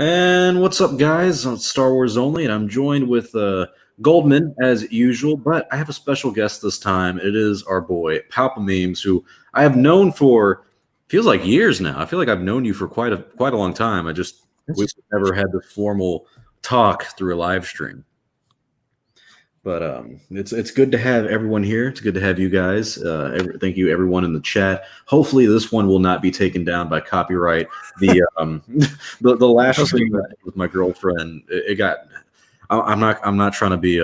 And what's up, guys? On Star Wars Only, and I'm joined with Goldman as usual, but I have a special guest this time. It is our boy Palpamemes, who I have known for feels like years now. I feel like I've known you for quite a long time. We've never had this formal talk through a live stream. But it's good to have everyone here. It's good to have you guys. Thank you, everyone in the chat. Hopefully, this one will not be taken down by copyright. The the last stream with my girlfriend, it got. I'm not trying to be.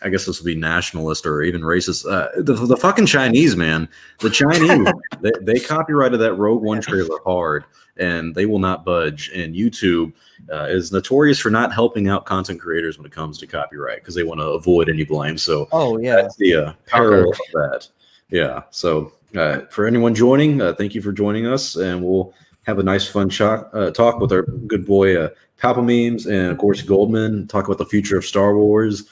I guess this will be nationalist or even racist. The fucking Chinese, man. The Chinese, they copyrighted that Rogue One trailer hard, and they will not budge. And YouTube is notorious for not helping out content creators when it comes to copyright because they want to avoid any blame. So, that's the parallel of that. Yeah. So, for anyone joining, thank you for joining us, and we'll have a nice, fun talk with our good boy Palpamemes and of course Goldman. Talk about the future of Star Wars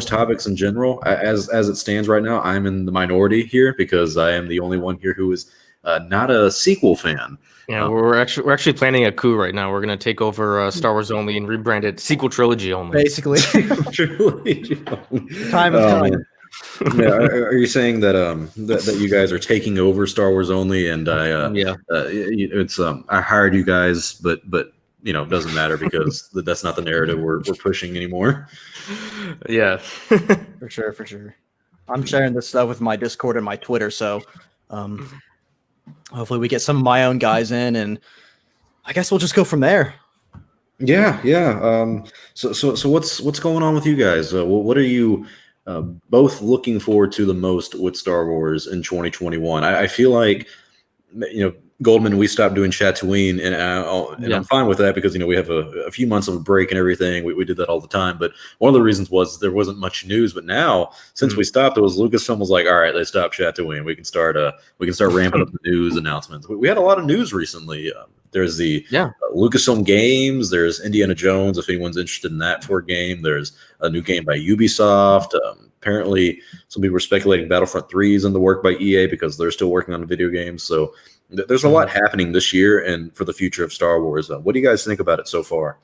topics in general. As it stands right now, I'm in the minority here because I am the only one here who is not a sequel fan. Yeah, we're actually planning a coup right now. We're gonna take over Star Wars Only and rebrand it Sequel Trilogy Only. Basically, time is coming. Yeah, are you saying that that you guys are taking over Star Wars Only? And I hired you guys, but you know, it doesn't matter because that's not the narrative we're pushing anymore. Yeah, for sure. I'm sharing this stuff with my Discord and my Twitter, so hopefully we get some of my own guys in, and I guess we'll just go from there. Yeah. So what's going on with you guys? What are you both looking forward to the most with Star Wars in 2021? I feel like, you know, Goldman, we stopped doing Tatooine, and I'm fine with that because, you know, we have a few months of a break and everything. We did that all the time, but one of the reasons was there wasn't much news. But now, since we stopped, Lucasfilm was like, all right, let's stop Tatooine. We can start ramping up the news announcements. We had a lot of news recently. There's the Lucasfilm games. There's Indiana Jones, if anyone's interested in that for a game. There's a new game by Ubisoft. Apparently, some people were speculating Battlefront 3 is in the work by EA because they're still working on the video games. So there's a lot happening this year and for the future of Star Wars. What do you guys think about it so far?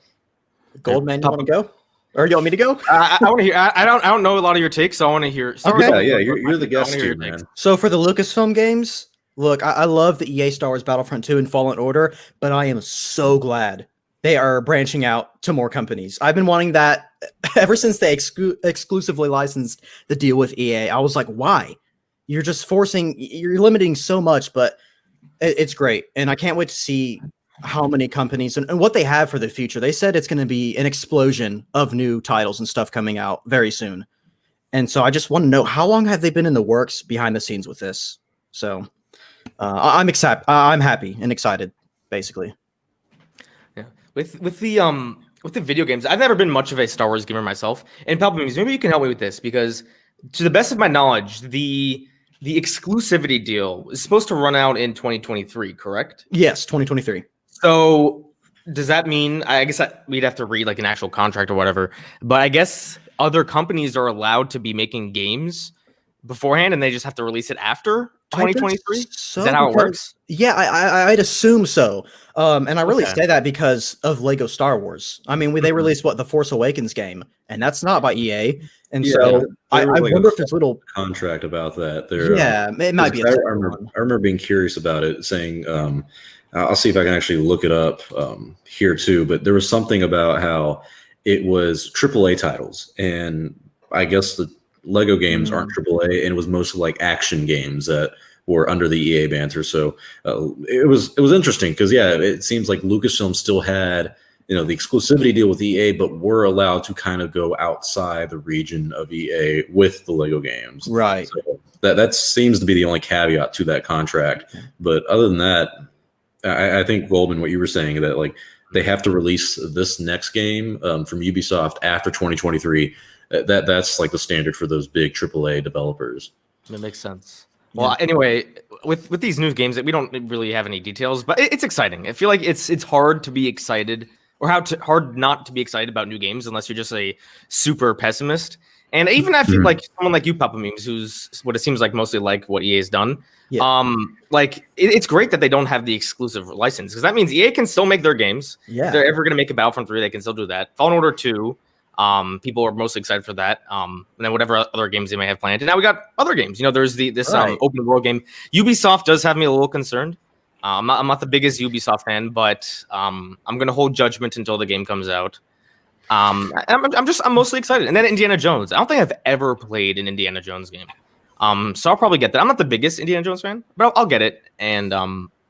Goldman, you want to go? Or you want me to go? I want to hear. I don't know a lot of your takes, so I want to hear. You're the guest here, man. So for the Lucasfilm games, look, I love the EA Star Wars Battlefront 2 and Fallen Order, but I am so glad they are branching out to more companies. I've been wanting that ever since they exclusively licensed the deal with EA. I was like, why? You're limiting so much, but it's great. And I can't wait to see how many companies and what they have for the future. They said it's going to be an explosion of new titles and stuff coming out very soon. And so I just want to know, how long have they been in the works behind the scenes with this? So I'm excited. I'm happy and excited, basically. Yeah. With the video games, I've never been much of a Star Wars gamer myself. And Palpamemes, maybe you can help me with this, because to the best of my knowledge, the exclusivity deal is supposed to run out in 2023, correct? Yes, 2023. So does that mean, I guess we'd have to read like an actual contract or whatever, but I guess other companies are allowed to be making games beforehand and they just have to release it after 2023? So, is that how it works? Yeah, I'd assume so. And I really say that because of Lego Star Wars. I mean, they released the Force Awakens game, and that's not by EA. And so I wonder if there's a little contract about that. It might be. I remember being curious about it, saying, I'll see if I can actually look it up here too. But there was something about how it was AAA titles, and I guess the Lego games aren't AAA, and it was mostly like action games that were under the EA banter. So it was interesting because it seems like Lucasfilm still had, you know, the exclusivity deal with EA, but we're allowed to kind of go outside the region of EA with the Lego games. Right. So that seems to be the only caveat to that contract. But other than that, I think, Goldman, what you were saying, that like they have to release this next game from Ubisoft after 2023. That's like the standard for those big AAA developers. That makes sense. Well, anyway, with these new games, we don't really have any details, but it's exciting. I feel like it's hard to be excited, or hard not to be excited about new games unless you're just a super pessimist. And even I feel Mhm. like someone like you, Palpamemes, who's what it seems like mostly like what EA's done. Yeah. Like it's great that they don't have the exclusive license, because that means EA can still make their games. Yeah. If they're ever going to make a Battlefront 3, they can still do that. Fallen Order 2, people are mostly excited for that. And then whatever other games they may have planned. And now we got other games. You know, there's this Right. open world game. Ubisoft does have me a little concerned. I'm not the biggest Ubisoft fan, but I'm going to hold judgment until the game comes out. I'm mostly excited. And then Indiana Jones. I don't think I've ever played an Indiana Jones game. So I'll probably get that. I'm not the biggest Indiana Jones fan, but I'll get it and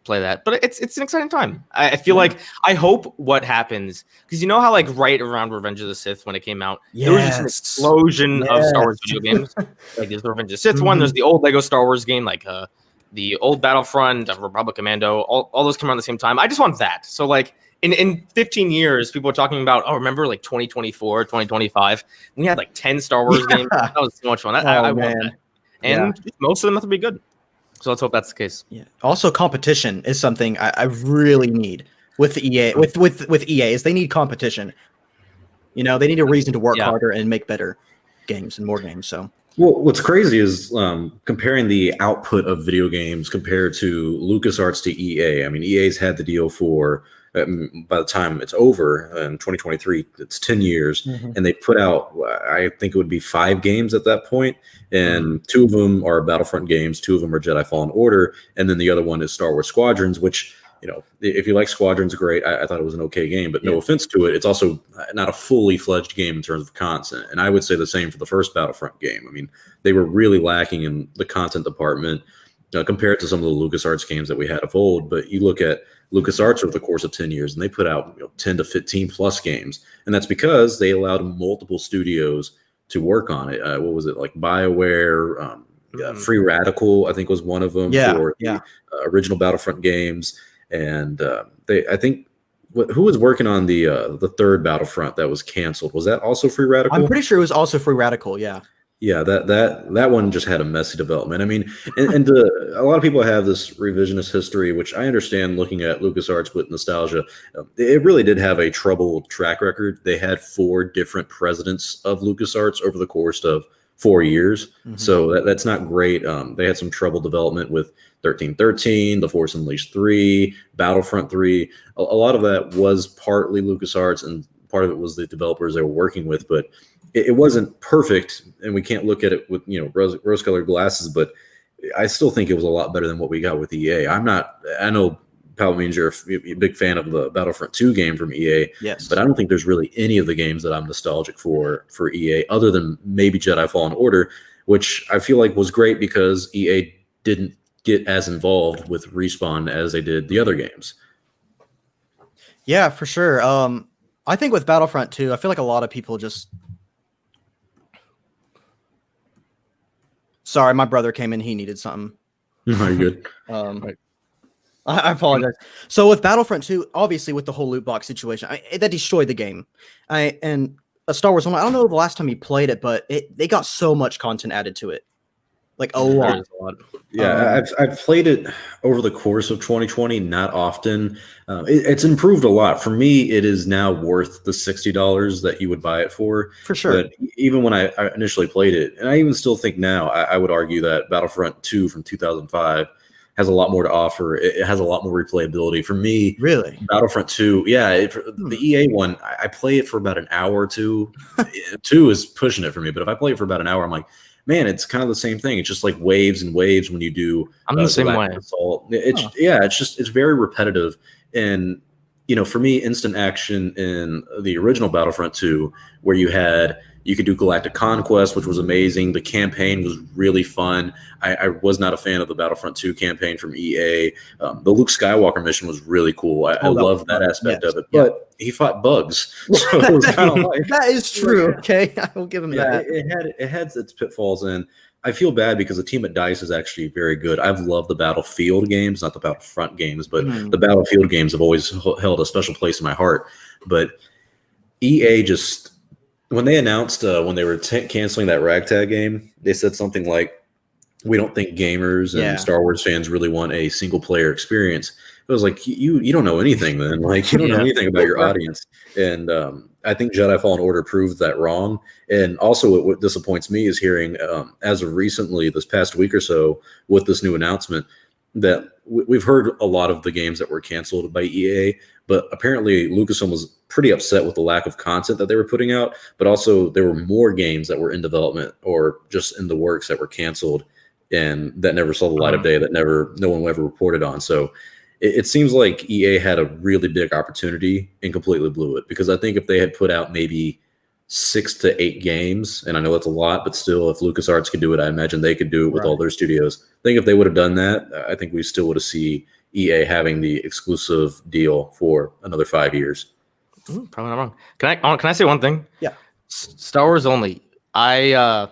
play that. But it's an exciting time. I feel like I hope what happens, because you know how like right around Revenge of the Sith when it came out, there was just an explosion of Star Wars video games. Like there's the Revenge of the Sith one, there's the old Lego Star Wars game, like the old Battlefront, Republic Commando, all those come around the same time. I just want that. So like in 15 years, people are talking about, oh, remember like 2024, 2025? We had like 10 Star Wars games. That was so much fun. I want that. And most of them have to be good. So let's hope that's the case. Yeah. Also, competition is something I really need with the EA. With EA is they need competition. You know, they need a reason to work harder and make better games and more games. So. Well, what's crazy is comparing the output of video games compared to LucasArts to EA. I mean, EA's had the deal for, by the time it's over in 2023, it's 10 years, and they put out, I think it would be 5 games at that point, and 2 of them are Battlefront games, 2 of them are Jedi Fallen Order, and then the other one is Star Wars Squadrons, which, you know, if you like Squadrons, great. I thought it was an okay game, but no offense to it, it's also not a fully fledged game in terms of content. And I would say the same for the first Battlefront game. I mean, they were really lacking in the content department compared to some of the LucasArts games that we had of old. But you look at LucasArts over the course of 10 years, and they put out 10 to 15 plus games. And that's because they allowed multiple studios to work on it. What was it, like BioWare, Free Radical, I think was one of them for the original Battlefront games. And I think who was working on the third Battlefront that was canceled? Was that also Free Radical? I'm pretty sure it was also Free Radical. Yeah. Yeah, that one just had a messy development. I mean, and a lot of people have this revisionist history, which I understand looking at LucasArts with nostalgia. It really did have a troubled track record. They had 4 different presidents of LucasArts over the course of 4 years. So that's not great. They had some trouble development with 1313, The Force Unleashed 3, Battlefront 3. A lot of that was partly LucasArts, and part of it was the developers they were working with, but it wasn't perfect, and we can't look at it with rose-colored glasses, but I still think it was a lot better than what we got with EA. I know Palpamemes, you're a big fan of the Battlefront 2 game from EA, but I don't think there's really any of the games that I'm nostalgic for EA, other than maybe Jedi Fallen Order, which I feel like was great because EA didn't get as involved with Respawn as they did the other games. Yeah, for sure. I think with Battlefront 2, I feel like a lot of people just... Sorry, my brother came in. He needed something. Are you good? I apologize. So with Battlefront 2, obviously with the whole loot box situation, that destroyed the game. And Star Wars Online, I don't know the last time you played it, but they got so much content added to it. Like a lot. Yeah, I've played it over the course of 2020, not often. It's improved a lot. For me, it is now worth the $60 that you would buy it for. For sure. But even when I initially played it, and I even still think now, I would argue that Battlefront 2 from 2005 has a lot more to offer. It has a lot more replayability. For me, really, Battlefront 2, the EA one, I play it for about an hour or two. 2 is pushing it for me, but if I play it for about an hour, I'm like, man, it's kind of the same thing. It's just like waves and waves when you do. I'm the same way. It's very repetitive. And, for me, instant action in the original Battlefront 2, where you could do Galactic Conquest, which was amazing. The campaign was really fun. I was not a fan of the Battlefront 2 campaign from EA. The Luke Skywalker mission was really cool. I love that aspect of it. But he fought bugs. So it was kind of like, that is true. Okay, I will give him that. It had its pitfalls, and I feel bad because the team at DICE is actually very good. I've loved the Battlefield games, not the Battlefront games, but the Battlefield games have always held a special place in my heart. But EA just... When they announced when they were canceling that ragtag game, they said something like, we don't think gamers and Star Wars fans really want a single player experience. It was like, you don't know anything then. Like, you don't know anything about your audience. And I think Jedi Fallen Order proved that wrong. And also what disappoints me is hearing, as of recently, this past week or so, with this new announcement, that we've heard a lot of the games that were canceled by EA, but apparently Lucasfilm was pretty upset with the lack of content that they were putting out, but also there were more games that were in development or just in the works that were canceled and that never saw the light of day, that no one ever reported on. So it seems like EA had a really big opportunity and completely blew it, because I think if they had put out maybe 6 to 8 games, and I know that's a lot, but still, if LucasArts could do it, I imagine they could do it with all their studios. I think if they would have done that, I think we still would have seen EA having the exclusive deal for another 5 years. Probably not wrong. Can I say one thing? Yeah. Star Wars Only. I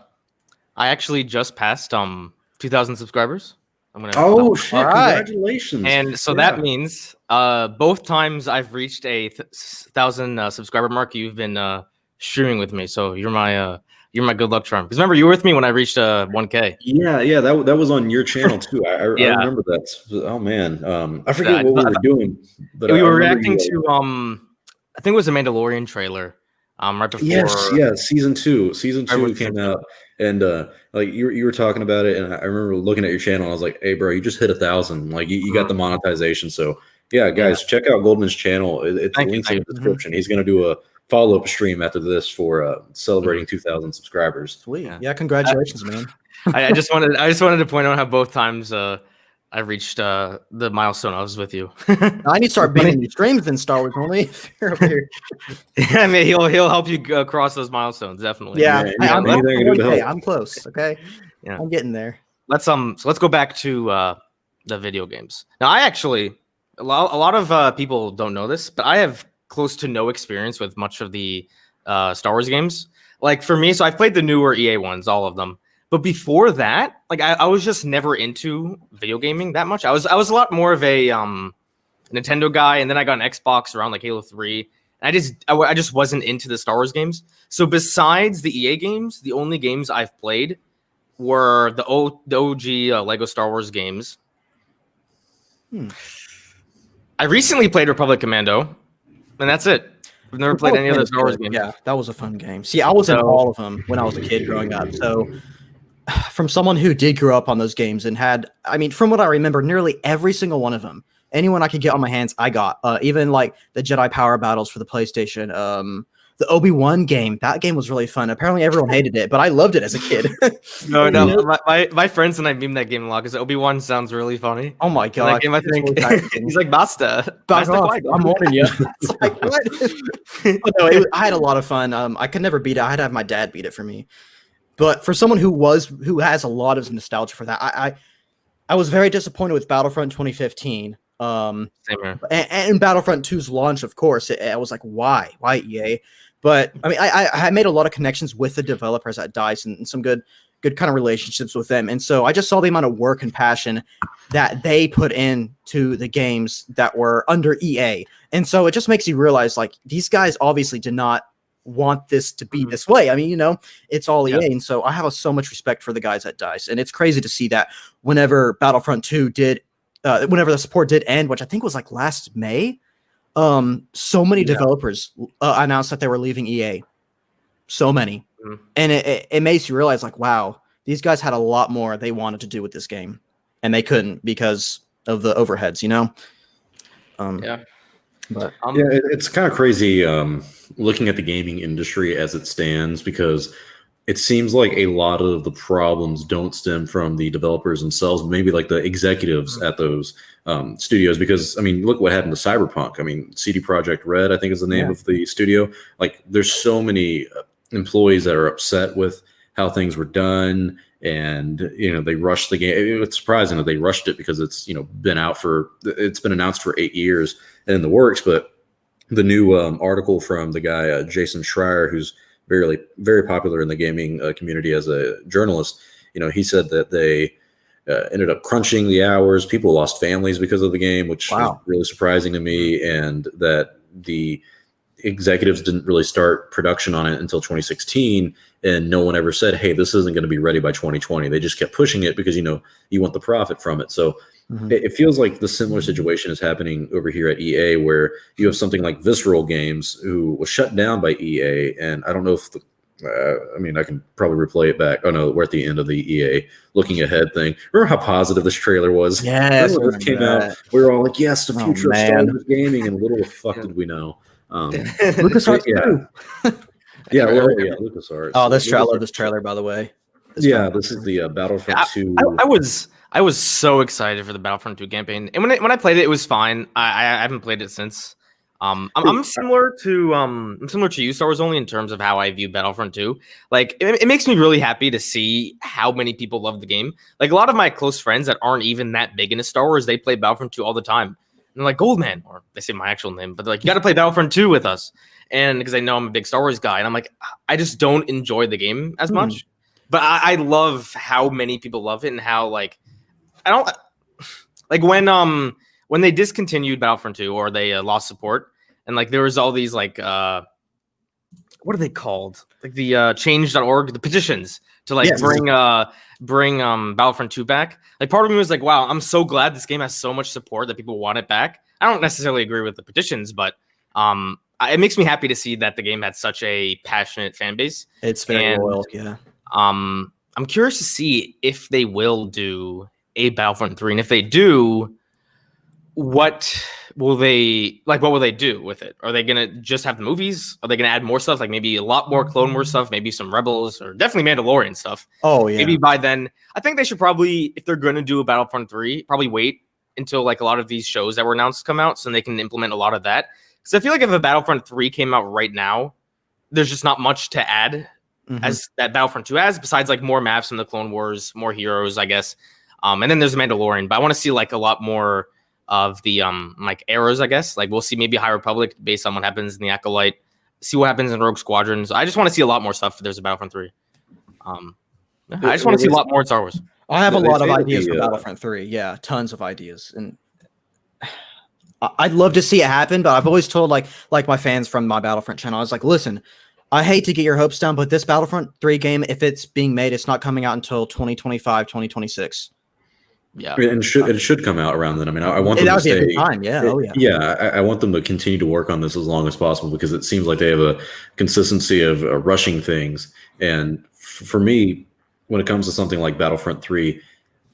actually just passed 2,000 subscribers. I'm gonna. Shit! All right. Congratulations! And so that means both times I've reached a 1,000 subscriber mark, you've been streaming with me. So you're my good luck charm. Because remember, you were with me when I reached 1K. Yeah, that was on your channel too. I remember that. Oh man, I forget what we were doing, but we were reacting to I think it was a Mandalorian trailer. Right before. Yes, season two came out, and like you were talking about it, and I remember looking at your channel, and I was like, "Hey, bro, you just hit 1,000. Like you got the monetization." So yeah, guys, check out Goldman's channel. It's links in the description. He's gonna do a follow-up stream after this for celebrating 2,000 subscribers. Sweet. Yeah, congratulations, man. I just wanted to point out how both times I reached the milestone. I was with you. I need to start binging these streams in Star Wars Only. I mean, he'll help you cross those milestones, definitely. Yeah, I'm close. Okay, yeah, I'm getting there. Let's go back to the video games. Now, I actually a lot of people don't know this, but I have close to no experience with much of the Star Wars games. Like for me, so I've played the newer EA ones, all of them. But before that, like I was just never into video gaming that much. I was a lot more of a Nintendo guy, and then I got an Xbox around like Halo 3. And I just wasn't into the Star Wars games. So besides the EA games, the only games I've played were the OG Lego Star Wars games. I recently played Republic Commando, and that's it. I've never played any other Star Wars games. Yeah, that was a fun game. See, I was in all of them when I was a kid growing up. So from someone who did grow up on those games and had, I mean, from what I remember, nearly every single one of them, anyone I could get on my hands, I got. Even like the Jedi Power Battles for the PlayStation, the Obi-Wan game. That game was really fun. Apparently everyone hated it, but I loved it as a kid. No, my friends and I meme that game a lot because Obi-Wan sounds really funny. Oh my god! That game, I think he's like Basta. I'm warning you. It's like, what? But no, I had a lot of fun. I could never beat it. I had to have my dad beat it for me. But for someone who has a lot of nostalgia for that, I was very disappointed with Battlefront 2015. Same here. And Battlefront 2's launch, of course. I was like, why EA? But I mean, I made a lot of connections with the developers at DICE and some good kind of relationships with them. And so I just saw the amount of work and passion that they put into the games that were under EA. And so it just makes you realize, like, these guys obviously did not want this to be this way. I mean, it's all EA. And so I have so much respect for the guys at DICE. And it's crazy to see that whenever Battlefront 2 did, whenever the support did end, which I think was like last May, so many developers announced that they were leaving EA. So many. And it makes you realize, like, wow, these guys had a lot more they wanted to do with this game, and they couldn't because of the overheads, But it's kind of crazy looking at the gaming industry as it stands, because it seems like a lot of the problems don't stem from the developers themselves, maybe like the executives at those studios. Because, I mean, look what happened to Cyberpunk. I mean, CD Projekt Red, I think is the name of the studio. Like, there's so many employees that are upset with how things were done, and they rushed the game. It's surprising that they rushed it, because it's been announced for 8 years and in the works. But the new article from the guy Jason Schreier, who's very, very popular in the gaming community as a journalist, he said that they ended up crunching the hours. People lost families because of the game, which is really surprising to me, and that executives didn't really start production on it until 2016, and no one ever said, hey, this isn't going to be ready by 2020. They just kept pushing it because, you want the profit from it. So it feels like the similar situation is happening over here at EA, where you have something like Visceral Games, who was shut down by EA. And I don't know if I can probably replay it back. Oh no, we're at the end of the EA looking ahead thing. Remember how positive this trailer was? Yes, when this came out, we were all like, yes, the future of Star Wars gaming, and little fuck did we know. LucasArts too. LucasArts. Oh, I love this trailer, by the way. This is the Battlefront 2. I was so excited for the Battlefront 2 campaign, and when I played it, it was fine. I haven't played it since. I'm similar to you, Star Wars Only, in terms of how I view Battlefront 2. Like, it makes me really happy to see how many people love the game. Like, a lot of my close friends that aren't even that big into Star Wars, they play Battlefront 2 all the time. And they're like, Goldman, or they say my actual name, but they're like, you got to play Battlefront 2 with us. And because I know I'm a big Star Wars guy, and I'm like, I just don't enjoy the game as much. But I love how many people love it, and how, like, I don't like when they discontinued Battlefront 2, or they lost support, and like there was all these like what are they called? Like the change.org, the petitions to like bring Battlefront 2 back. Like, part of me was like, wow, I'm so glad this game has so much support that people want it back. I don't necessarily agree with the petitions, but it makes me happy to see that the game had such a passionate fan base. It's very loyal, yeah. I'm curious to see if they will do a Battlefront 3, and if they do, what will they do with it? Are they gonna just have the movies? Are they gonna add more stuff, like maybe a lot more Clone Wars stuff, maybe some Rebels, or definitely Mandalorian stuff? Oh yeah. Maybe by then, I think they should probably, if they're gonna do a Battlefront 3, probably wait until like a lot of these shows that were announced come out, so they can implement a lot of that. Because I feel like if a Battlefront 3 came out right now, there's just not much to add as that Battlefront 2 has, besides like more maps from the Clone Wars, more heroes, I guess. And then there's Mandalorian, but I want to see like a lot more of the like eras, I guess. Like, we'll see maybe High Republic based on what happens in the Acolyte, see what happens in Rogue Squadrons. I just want to see a lot more stuff if there's a Battlefront 3. I just want to see a lot more in Star Wars. I have a lot of ideas for Battlefront 3. Yeah, tons of ideas. And I'd love to see it happen, but I've always told like my fans from my Battlefront channel, I was like, listen, I hate to get your hopes down, but this Battlefront 3 game, if it's being made, it's not coming out until 2025, 2026. Yeah, and it should come out around then. I mean, I want them to stay. That would be a good time. Yeah, I want them to continue to work on this as long as possible, because it seems like they have a consistency of rushing things. And for me, when it comes to something like Battlefront 3,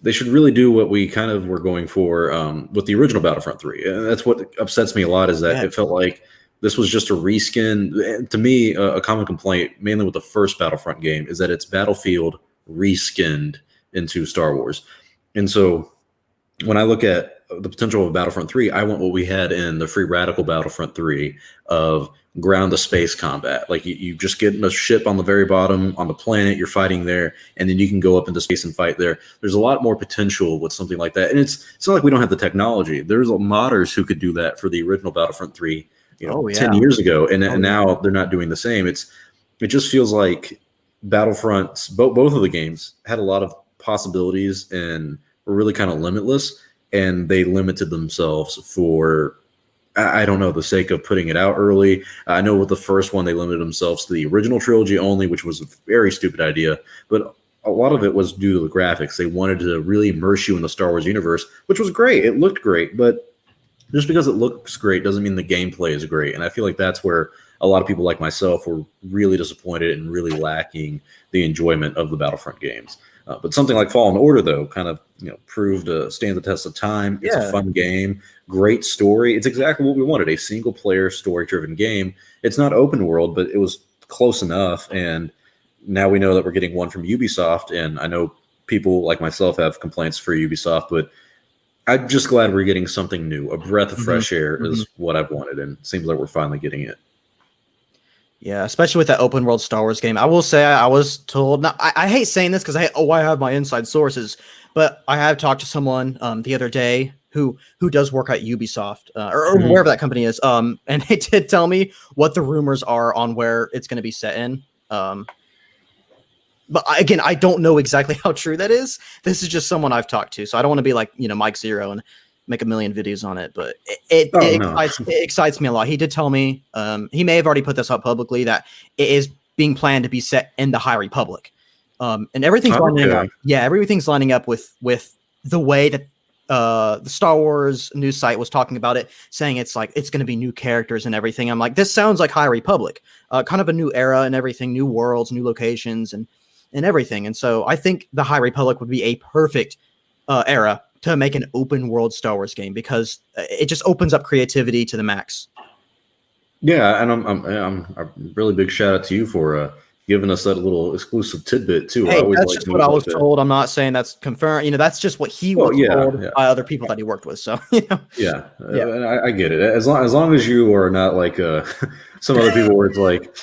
they should really do what we kind of were going for with the original Battlefront 3. And that's what upsets me a lot, is that it felt like this was just a reskin. To me, a common complaint, mainly with the first Battlefront game, is that it's Battlefield reskinned into Star Wars. And so when I look at the potential of Battlefront 3, I want what we had in the Free Radical Battlefront 3 of ground to space combat. Like, you just get in a ship on the very bottom on the planet, you're fighting there, and then you can go up into space and fight there. There's a lot more potential with something like that. And it's not like we don't have the technology. There's modders who could do that for the original Battlefront 3, 10 years ago. And now they're not doing the same. It just feels like Battlefronts, both of the games, had a lot of possibilities and were really kind of limitless, and they limited themselves for, I don't know, the sake of putting it out early. I know with the first one, they limited themselves to the original trilogy only, which was a very stupid idea, but a lot of it was due to the graphics. They wanted to really immerse you in the Star Wars universe, which was great. It looked great, but just because it looks great doesn't mean the gameplay is great. And I feel like that's where a lot of people like myself were really disappointed and really lacking the enjoyment of the Battlefront games. But something like Fallen Order, though, kind of proved to stand the test of time. It's a fun game, great story. It's exactly what we wanted, a single-player, story-driven game. It's not open world, but it was close enough. And now we know that we're getting one from Ubisoft. And I know people like myself have complaints for Ubisoft, but I'm just glad we're getting something new. A breath of fresh air is what I've wanted, and it seems like we're finally getting it. Yeah, especially with that open world Star Wars game. I will say I was told, now, I hate saying this because I have my inside sources, but I have talked to someone the other day who does work at Ubisoft or wherever that company is. And they did tell me what the rumors are on where it's going to be set in. But again, I don't know exactly how true that is. This is just someone I've talked to, so I don't want to be like, Mike Zero and make a million videos on it, but it excites me a lot. He did tell me, he may have already put this up publicly, that it is being planned to be set in the High Republic. And everything's lining up. Yeah, everything's lining up with the way that the Star Wars news site was talking about it, saying it's like it's going to be new characters and everything. I'm like, this sounds like High Republic, kind of a new era and everything, new worlds, new locations, and everything. And so I think the High Republic would be a perfect era to make an open world Star Wars game, because it just opens up creativity to the max. Yeah, and I'm a really big shout out to you for giving us that little exclusive tidbit too. Hey, that's just what I was told. I'm not saying that's confirmed. You know, that's just what he was told by other people that he worked with. So, you know. Yeah. I get it. As long as you are not like some other people where it's like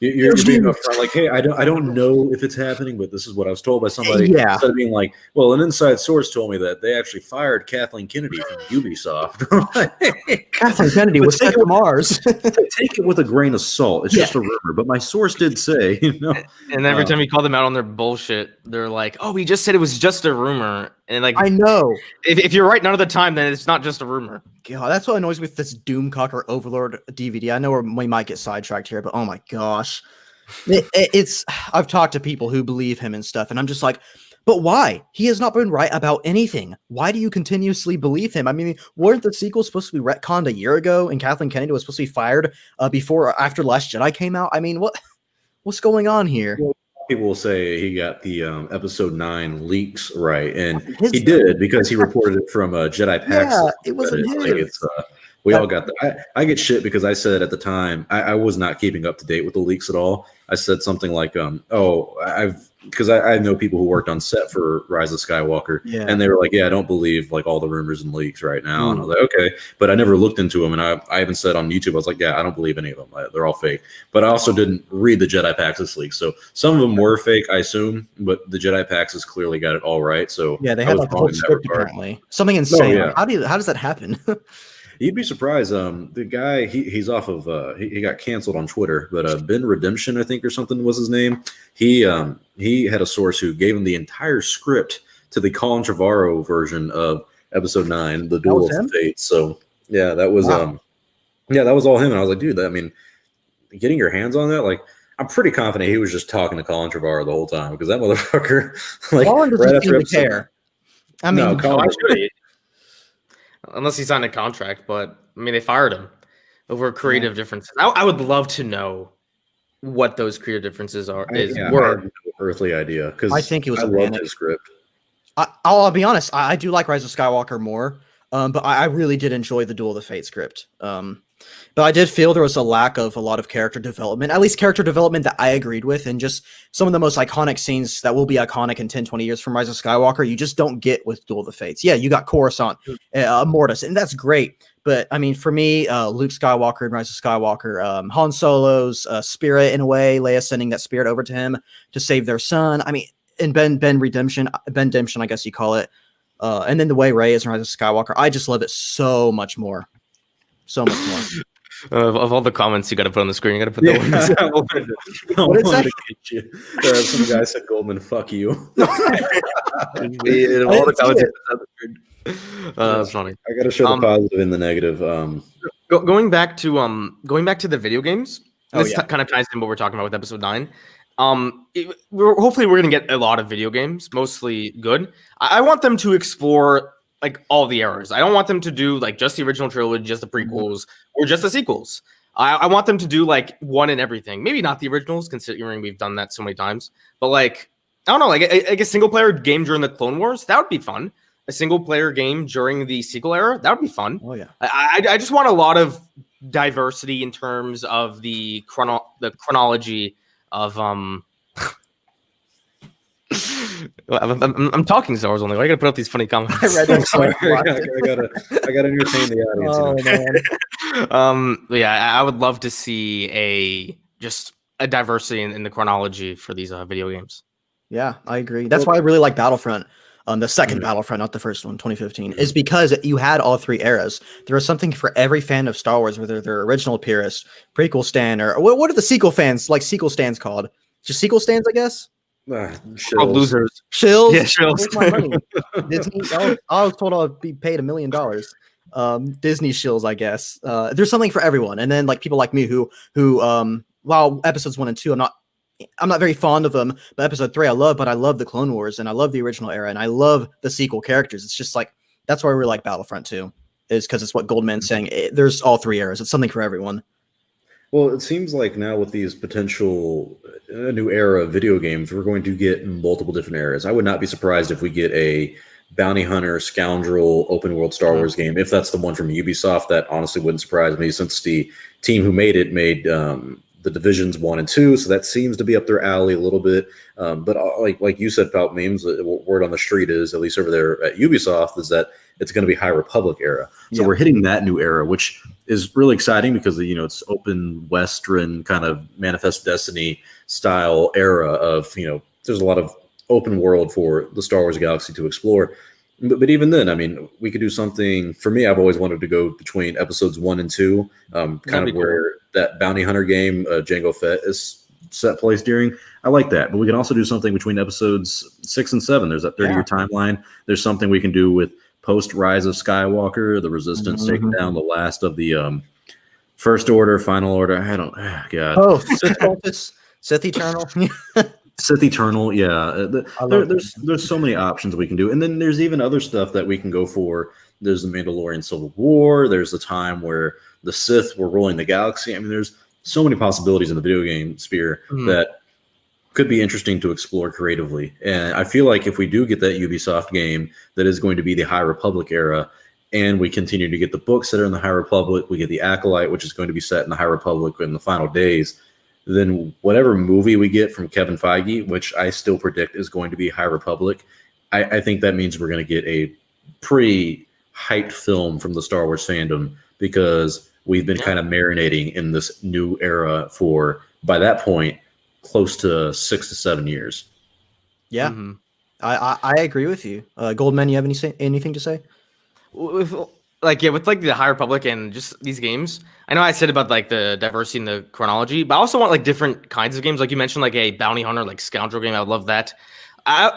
you're being upfront, like, hey, I don't know if it's happening, but this is what I was told by somebody. Yeah. Instead of being like, well, an inside source told me that they actually fired Kathleen Kennedy from Ubisoft. Kathleen Kennedy was sent to Mars. Take it with a grain of salt. It's just a rumor, but my source did say, you know. And every time you call them out on their bullshit, they're like, "Oh, we just said it was just a rumor." And like, I know. If you're right none of the time, then it's not just a rumor. God, that's what annoys me with this Doomcock Overlord DVD. I know we might get sidetracked here, but oh my gosh, it's. I've talked to people who believe him and stuff, and I'm just like, but why? He has not been right about anything. Why do you continuously believe him? I mean, weren't the sequels supposed to be retconned a year ago, and Kathleen Kennedy was supposed to be fired before or after Last Jedi came out? I mean, what's going on here? People will say he got the episode 9 leaks right, and he did, because he reported it from Jedi Pax. Yeah, it wasn't him. We all got that. I get shit because I said at the time I was not keeping up to date with the leaks at all. I said something like, because I know people who worked on set for Rise of Skywalker, and they were like, yeah, I don't believe like all the rumors and leaks right now. And I was like, okay, but I never looked into them, and I even said on YouTube, I was like, yeah, I don't believe any of them. They're all fake. But I also didn't read the Jedi Pax's leaks, so some of them were fake, I assume, but the Jedi Pax's clearly got it all right. So yeah, they had like a whole script apparently, something insane. Yeah. How does that happen? You'd be surprised. The guy, he's off of he got canceled on Twitter, but Ben Redemption, I think, or something was his name. He had a source who gave him the entire script to the Colin Trevorrow version of Episode 9, The Duel of Fate. So yeah, that was that was all him. And I was like, dude, I mean, getting your hands on that, like, I'm pretty confident he was just talking to Colin Trevorrow the whole time, because that motherfucker, like, Colin doesn't seem to care. I mean, no, Colin, unless he signed a contract, but I mean, they fired him over creative differences. I would love to know what those creative differences were. I had no earthly idea, because I think it was. I loved his script. I'll be honest. I do like Rise of Skywalker more, but I really did enjoy the Duel of the Fate script. But I did feel there was a lack of a lot of character development, at least character development that I agreed with, and just some of the most iconic scenes that will be iconic in 10, 20 years from Rise of Skywalker, you just don't get with Duel of the Fates. Yeah, you got Coruscant, Mortis, and that's great. But I mean, for me, Luke Skywalker and Rise of Skywalker, Han Solo's spirit, in a way, Leia sending that spirit over to him to save their son. I mean, and Ben Redemption, I guess you call it. And then the way Rey is in Rise of Skywalker, I just love it so much more. So much more. Of all the comments you got to put on the screen, you got to put that one. What did it say? Some guy said, "Goldman, fuck you." All the comments. That's funny. I got to show the positive and the negative. Going back to the video games. This kind of ties in what we're talking about with episode 9. Hopefully we're gonna get a lot of video games, mostly good. I want them to explore like all the eras. I don't want them to do like just the original trilogy, just the prequels, or just the sequels. I want them to do like one in everything. Maybe not the originals, considering we've done that so many times. But like, I don't know, like a single player game during the Clone Wars, that would be fun. A single player game during the sequel era, that would be fun. Oh yeah. I just want a lot of diversity in terms of the chronology of I'm talking Star Wars only. Why I gotta put up these funny comments? I read them. I gotta entertain the audience. Oh, man. Yeah, I would love to see just a diversity in the chronology for these video games. Yeah, I agree. That's why I really like Battlefront. The second Battlefront, not the first one, 2015, is because you had all three eras. There was something for every fan of Star Wars, whether they're original purist, prequel stan, or what are the sequel fans, like sequel stands called? Just sequel stands, I guess? Of Shills. losers. Shills. Yeah, shills. Where's my money? Disney. I was told I'd be paid $1 million. Disney shills, I guess. There's something for everyone, and then like people like me who while episodes 1 and 2, I'm not very fond of them, but episode 3 I love. But I love the Clone Wars, and I love the original era, and I love the sequel characters. It's just like that's why we like Battlefront 2, is because it's what Goldman's saying. There's all 3 eras. It's something for everyone. Well, it seems like now with these potential new era of video games, we're going to get multiple different eras. I would not be surprised if we get a bounty hunter, scoundrel, open world Star Wars game. If that's the one from Ubisoft, that honestly wouldn't surprise me, since the team who made it made the Divisions 1 and 2, so that seems to be up their alley a little bit. But like you said, Palpamemes, the word on the street is, at least over there at Ubisoft, is that it's going to be High Republic era. So we're hitting that new era, which is really exciting because it's open Western kind of Manifest Destiny style era of there's a lot of open world for the Star Wars galaxy to explore. But even then, I mean, we could do something. For me, I've always wanted to go between episodes 1 and 2, kind of where that bounty hunter game, Jango Fett, is set place during. I like that. But we can also do something between episodes 6 and 7. There's that 30-year timeline. There's something we can do with post Rise of Skywalker, the Resistance taking down the last of the First Order, Final Order. Sith Eternal. Sith Eternal, yeah. There's so many options we can do, and then there's even other stuff that we can go for. There's the Mandalorian Civil War. There's the time where the Sith were ruling the galaxy. I mean, there's so many possibilities in the video game sphere that could be interesting to explore creatively. And I feel like if we do get that Ubisoft game that is going to be the High Republic era, and we continue to get the books that are in the High Republic, we get the Acolyte, which is going to be set in the High Republic in the final days, then whatever movie we get from Kevin Feige, which I still predict is going to be High Republic, I think that means we're going to get a pretty hyped film from the Star Wars fandom, because we've been kind of marinating in this new era for, by that point, close to 6 to 7 years. Yeah, I agree with you. Goldman, you have anything to say? With the High Republic and just these games, I know I said about like the diversity in the chronology, but I also want like different kinds of games. Like you mentioned, like a bounty hunter, like scoundrel game. I would love that.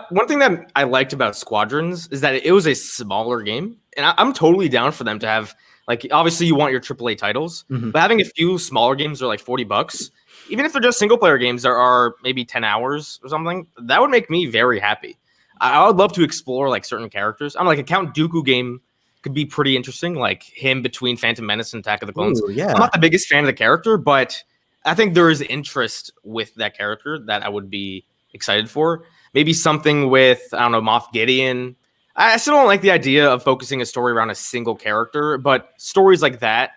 One thing that I liked about Squadrons is that it was a smaller game, and I'm totally down for them to have, like, obviously you want your AAA titles, but having a few smaller games are like $40. Even if they're just single player games that are maybe 10 hours or something, that would make me very happy. I would love to explore like certain characters. I'm like a Count Dooku game could be pretty interesting, like him between Phantom Menace and Attack of the Clones. Ooh, yeah. I'm not the biggest fan of the character, but I think there is interest with that character that I would be excited for. Maybe something with, I don't know, Moff Gideon. I still don't like the idea of focusing a story around a single character, but stories like that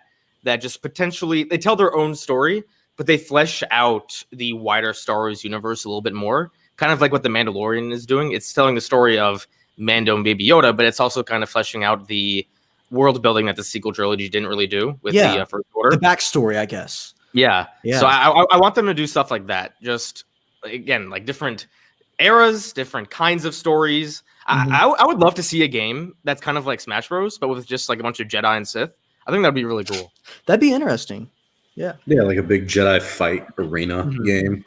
just potentially, they tell their own story, but they flesh out the wider Star Wars universe a little bit more, kind of like what The Mandalorian is doing. It's telling the story of Mando and Baby Yoda, but it's also kind of fleshing out the world building that the sequel trilogy didn't really do with the First Order. The backstory, I guess. Yeah. So I want them to do stuff like that. Just, again, like different eras, different kinds of stories. I would love to see a game that's kind of like Smash Bros, but with just like a bunch of Jedi and Sith. I think that'd be really cool. That'd be interesting. Yeah, like a big Jedi fight arena game.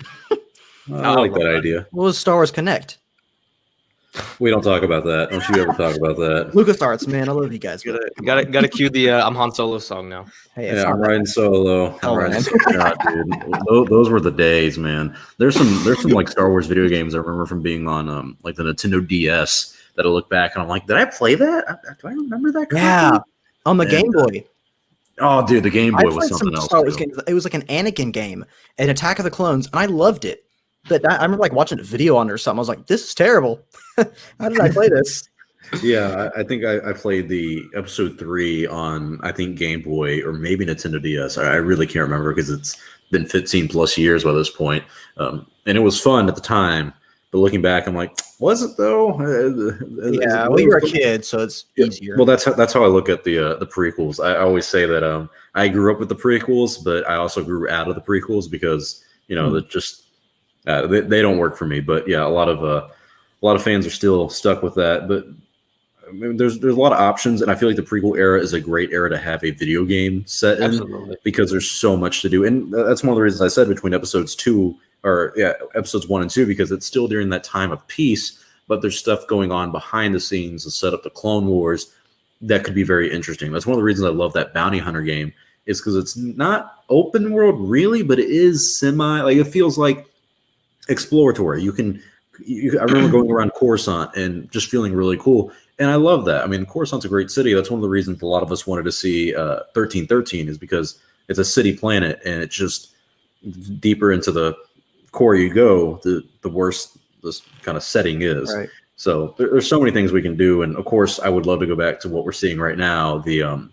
I like that idea. What was Star Wars Connect? We don't talk about that. Don't you ever talk about that? LucasArts, man, I love you guys. Gotta cue the I'm Han Solo song now. Hey, I'm riding solo. God, dude. Those were the days, man. There's some like Star Wars video games I remember from being on like the Nintendo DS that I look back and I'm like, did I play that? Do I remember that? Yeah, on the Game Boy. Oh, dude, the Game Boy was something else. Star Wars games. It was like an Anakin game, an Attack of the Clones, and I loved it. But I remember like watching a video on it or something. I was like, this is terrible. How did I play this? Yeah, I think I played the episode 3 on, I think, Game Boy or maybe Nintendo DS. I really can't remember because it's been 15 plus years by this point. And it was fun at the time. But looking back, I'm like, was it though? Yeah, well, you're a kid, so it's easier. Well, that's how I look at the prequels. I always say that I grew up with the prequels, but I also grew out of the prequels because, that just they don't work for me. But yeah, a lot of fans are still stuck with that. But I mean, there's a lot of options, and I feel like the prequel era is a great era to have a video game set in. Absolutely. Because there's so much to do, and that's one of the reasons I said between episodes 2 or yeah, episodes 1 and 2, because it's still during that time of peace, but there's stuff going on behind the scenes to set up the Clone Wars that could be very interesting. That's one of the reasons I love that Bounty Hunter game, is because it's not open world really, but it is semi, like it feels like exploratory. I remember going around Coruscant and just feeling really cool. And I love that. I mean, Coruscant's a great city. That's one of the reasons a lot of us wanted to see 1313, is because it's a city planet, and it's just deeper into the core you go, the worse this kind of setting is. Right. So there's so many things we can do. And of course, I would love to go back to what we're seeing right now, the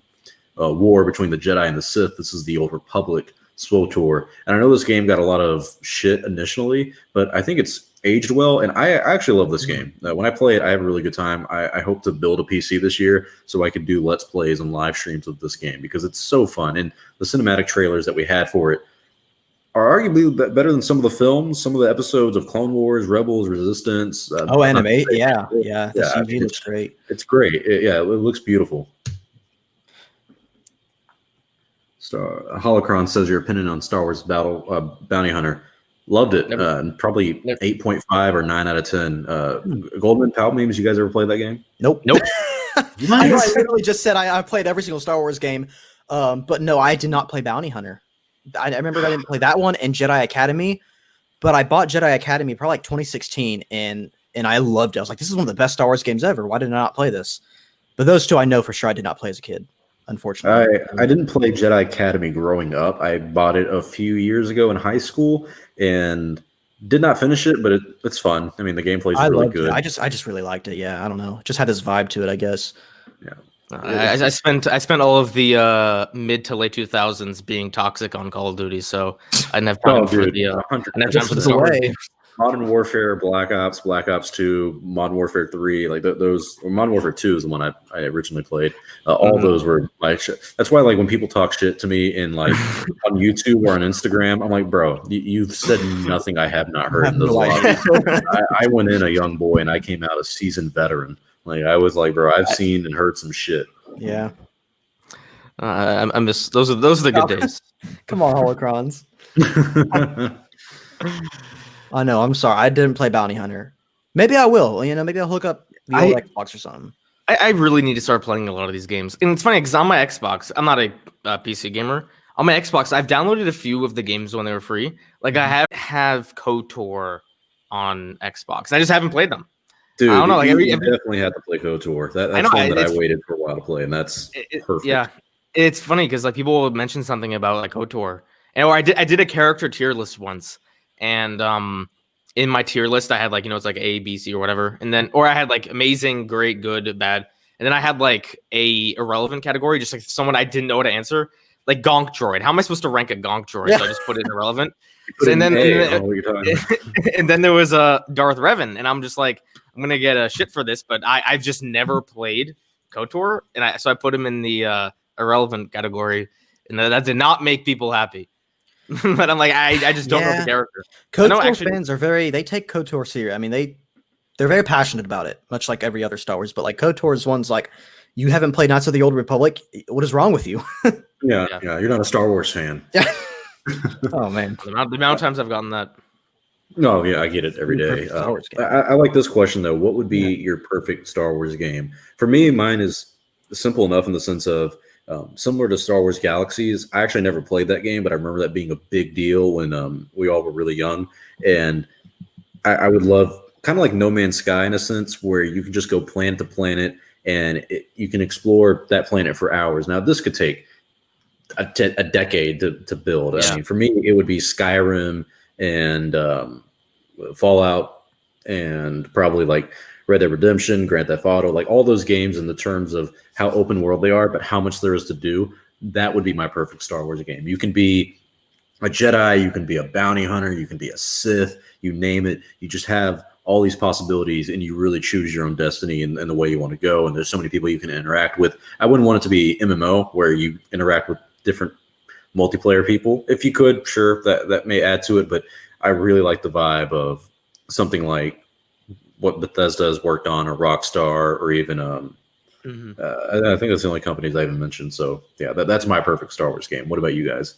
war between the Jedi and the Sith. This is the Old Republic SWTOR. And I know this game got a lot of shit initially, but I think it's aged well, and I actually love this game. When I play it, I have a really good time. I hope to build a PC this year so I could do Let's Plays and live streams of this game, because it's so fun. And the cinematic trailers that we had for it are arguably better than some of the films, some of the episodes of Clone Wars, Rebels, Resistance. Animate, yeah. The CG looks great. It's great. It looks beautiful. Holocron says your opinion on Star Wars Bounty Hunter. Loved it. Probably 8.5 or 9 out of 10. Goldman, Palpamemes, you guys ever played that game? Nope. I literally just said I played every single Star Wars game, but no, I did not play Bounty Hunter. I remember I didn't play that one and Jedi Academy, but I bought Jedi Academy probably like 2016, and I loved it. I was like, this is one of the best Star Wars games ever. Why did I not play this? But those two I know for sure I did not play as a kid, unfortunately. I didn't play Jedi Academy growing up. I bought it a few years ago in high school and did not finish it, but it's fun. I mean, the gameplay is really good. I just really liked it. Yeah, I don't know. It just had this vibe to it, I guess. Yeah. I spent all of the mid to late 2000s being toxic on Call of Duty, so I didn't have time for the Star Wars games. Modern Warfare, Black Ops 2, Modern Warfare 3, like those. Modern Warfare 2 is the one I originally played. All those were my shit. That's why, like, when people talk shit to me in like on YouTube or on Instagram, I'm like, bro, you've said nothing I have not heard in those lobbies. I went in a young boy and I came out a seasoned veteran. Like, I was like, bro, I've seen and heard some shit. Yeah. I miss those are the good days. Come on, holocrons. I know. I'm sorry. I didn't play Bounty Hunter. Maybe I will. Maybe I'll hook up the old Xbox or something. I really need to start playing a lot of these games. And it's funny because on my Xbox, I'm not a PC gamer. On my Xbox, I've downloaded a few of the games when they were free. Like, I have KOTOR on Xbox. I just haven't played them. Dude, I don't know. Like, you definitely had to play KOTOR. That's one that I waited for a while to play, and that's perfect. Yeah, it's funny because like people will mention something about like KOTOR, or I did a character tier list once, and in my tier list I had like it's like A, B, C, or whatever, and then I had like amazing, great, good, bad, and then I had like a irrelevant category, just like someone I didn't know how to answer, like Gonk Droid. How am I supposed to rank a Gonk Droid? Yeah. So I just put it in irrelevant. And then there was a Darth Revan, and I'm just like, I'm gonna get a shit for this, but I've just never played KOTOR, and so I put him in the irrelevant category, and that did not make people happy. But I'm like, I just don't know the character. KOTOR fans are they take KOTOR serious. I mean, they're very passionate about it, much like every other Star Wars. But like KOTOR's one's like, you haven't played Knights of the Old Republic. What is wrong with you? Yeah, you're not a Star Wars fan. Oh man, the amount of times I've gotten that. No, yeah, I get it every day. I like this question though. What would be your perfect Star Wars game? For me, mine is simple enough in the sense of similar to Star Wars Galaxies. I actually never played that game, but I remember that being a big deal when we all were really young. And I would love kind of like No Man's Sky in a sense, where you can just go planet to planet and you can explore that planet for hours. Now, this could take a decade to build. Yeah. I mean, for me, it would be Skyrim and Fallout and probably like Red Dead Redemption, Grand Theft Auto, like all those games in the terms of how open world they are, but how much there is to do. That would be my perfect Star Wars game. You can be a Jedi, you can be a bounty hunter, you can be a Sith, you name it. You just have all these possibilities and you really choose your own destiny and the way you want to go. And there's so many people you can interact with. I wouldn't want it to be MMO where you interact with different multiplayer people. If you could, sure, that may add to it, but I really like the vibe of something like what Bethesda has worked on, or Rockstar, or even I think that's the only companies I even mentioned. So yeah, that's my perfect Star Wars game. What about you guys?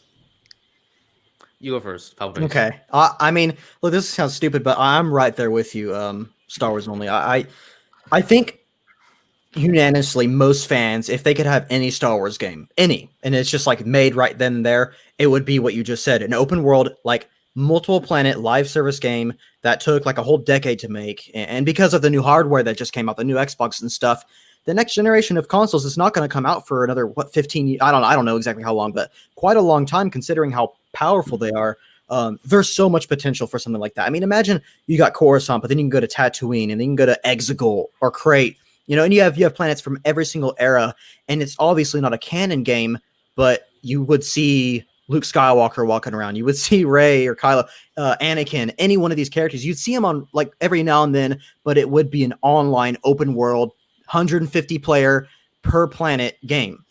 You go first. Palpamemes. Okay. I mean, look, this sounds stupid, but I'm right there with you. Star Wars only. I think unanimously most fans, if they could have any Star Wars game, any, and it's just like made right then and there, it would be what you just said, an open world, like multiple planet live service game that took like a whole decade to make. And because of the new hardware that just came out, the new Xbox and stuff, the next generation of consoles is not going to come out for another 15 years. I don't know exactly how long, but quite a long time considering how powerful they are. There's so much potential for something like that. I mean, imagine you got Coruscant, but then you can go to Tatooine, and then you can go to Exegol or Crate, and you have planets from every single era, and it's obviously not a canon game, but you would see Luke Skywalker walking around, you would see Rey or Kylo, Anakin, any one of these characters. You'd see them on like every now and then, but it would be an online open world, 150 player per planet game.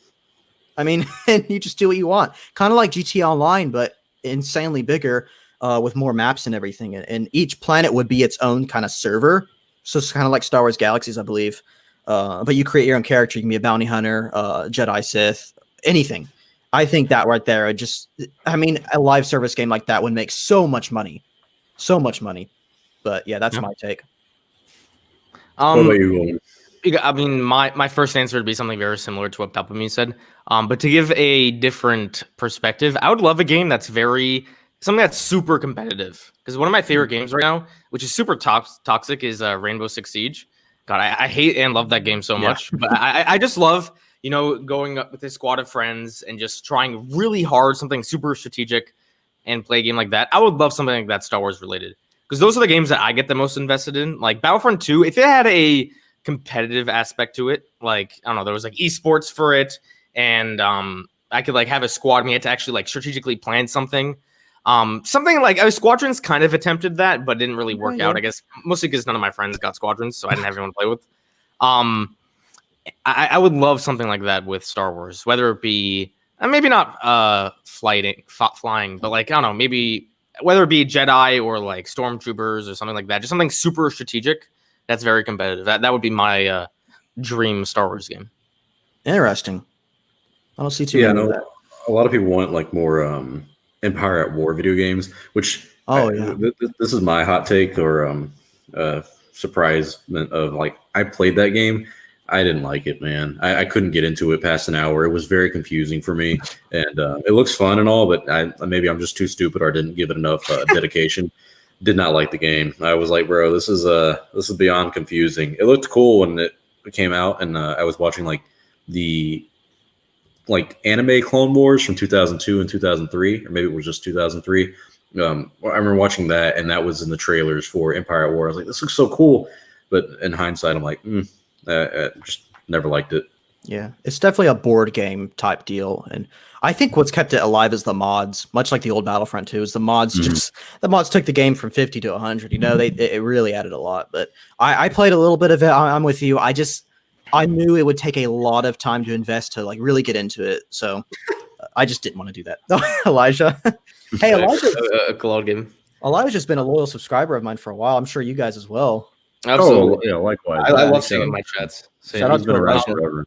I mean, and you just do what you want, kind of like GTA Online, but insanely bigger, with more maps and everything. And each planet would be its own kind of server. So it's kind of like Star Wars Galaxies, I believe. But you create your own character. You can be a bounty hunter, Jedi, Sith, anything. I think that right there, a live service game like that would make so much money. So much money. But yeah, that's my take. What about you, Golden? I mean, my first answer would be something very similar to what Palpameme said. But to give a different perspective, I would love a game that's something that's super competitive. Because one of my favorite games right now, which is super toxic, is Rainbow Six Siege. God, I hate and love that game so much. But I just love, going up with a squad of friends and just trying really hard, something super strategic, and play a game like that. I would love something like that Star Wars related. Because those are the games that I get the most invested in. Like Battlefront 2, if it had a competitive aspect to it, like, I don't know, there was like esports for it, and I could like have a squad. We had to actually like strategically plan something. Something like Squadrons kind of attempted that, but didn't really work out, I guess, mostly because none of my friends got Squadrons, so I didn't have anyone to play with. I would love something like that with Star Wars, whether it be maybe not flying, but like, I don't know, maybe whether it be Jedi or like stormtroopers or something like that, just something super strategic that's very competitive. That would be my dream Star Wars game. Interesting. I don't see too many of that. A lot of people want like more Empire at War video games, which this is my hot take or surprise of like, I played that game. I didn't like it, man. I couldn't get into it past an hour. It was very confusing for me, and it looks fun and all, but maybe I'm just too stupid or didn't give it enough dedication. Did not like the game. I was like, bro, this is beyond confusing. It looked cool when it came out, and I was watching like the anime Clone Wars from 2002 and 2003, or maybe it was just 2003. I remember watching that, and that was in the trailers for Empire at War. I was like, this looks so cool, but in hindsight, I'm like, just never liked it. Yeah, it's definitely a board game type deal, and I think what's kept it alive is the mods, much like the old Battlefront 2. Is the mods the mods took the game from 50 to 100. It really added a lot. But I played a little bit of it. I'm with you. I knew it would take a lot of time to invest to like really get into it, so I just didn't want to do that. Elijah, hey Elijah's been a loyal subscriber of mine for a while. I'm sure you guys as well. Absolutely. Yeah, likewise. I love seeing in my chats. Shout out to around Elijah. forever.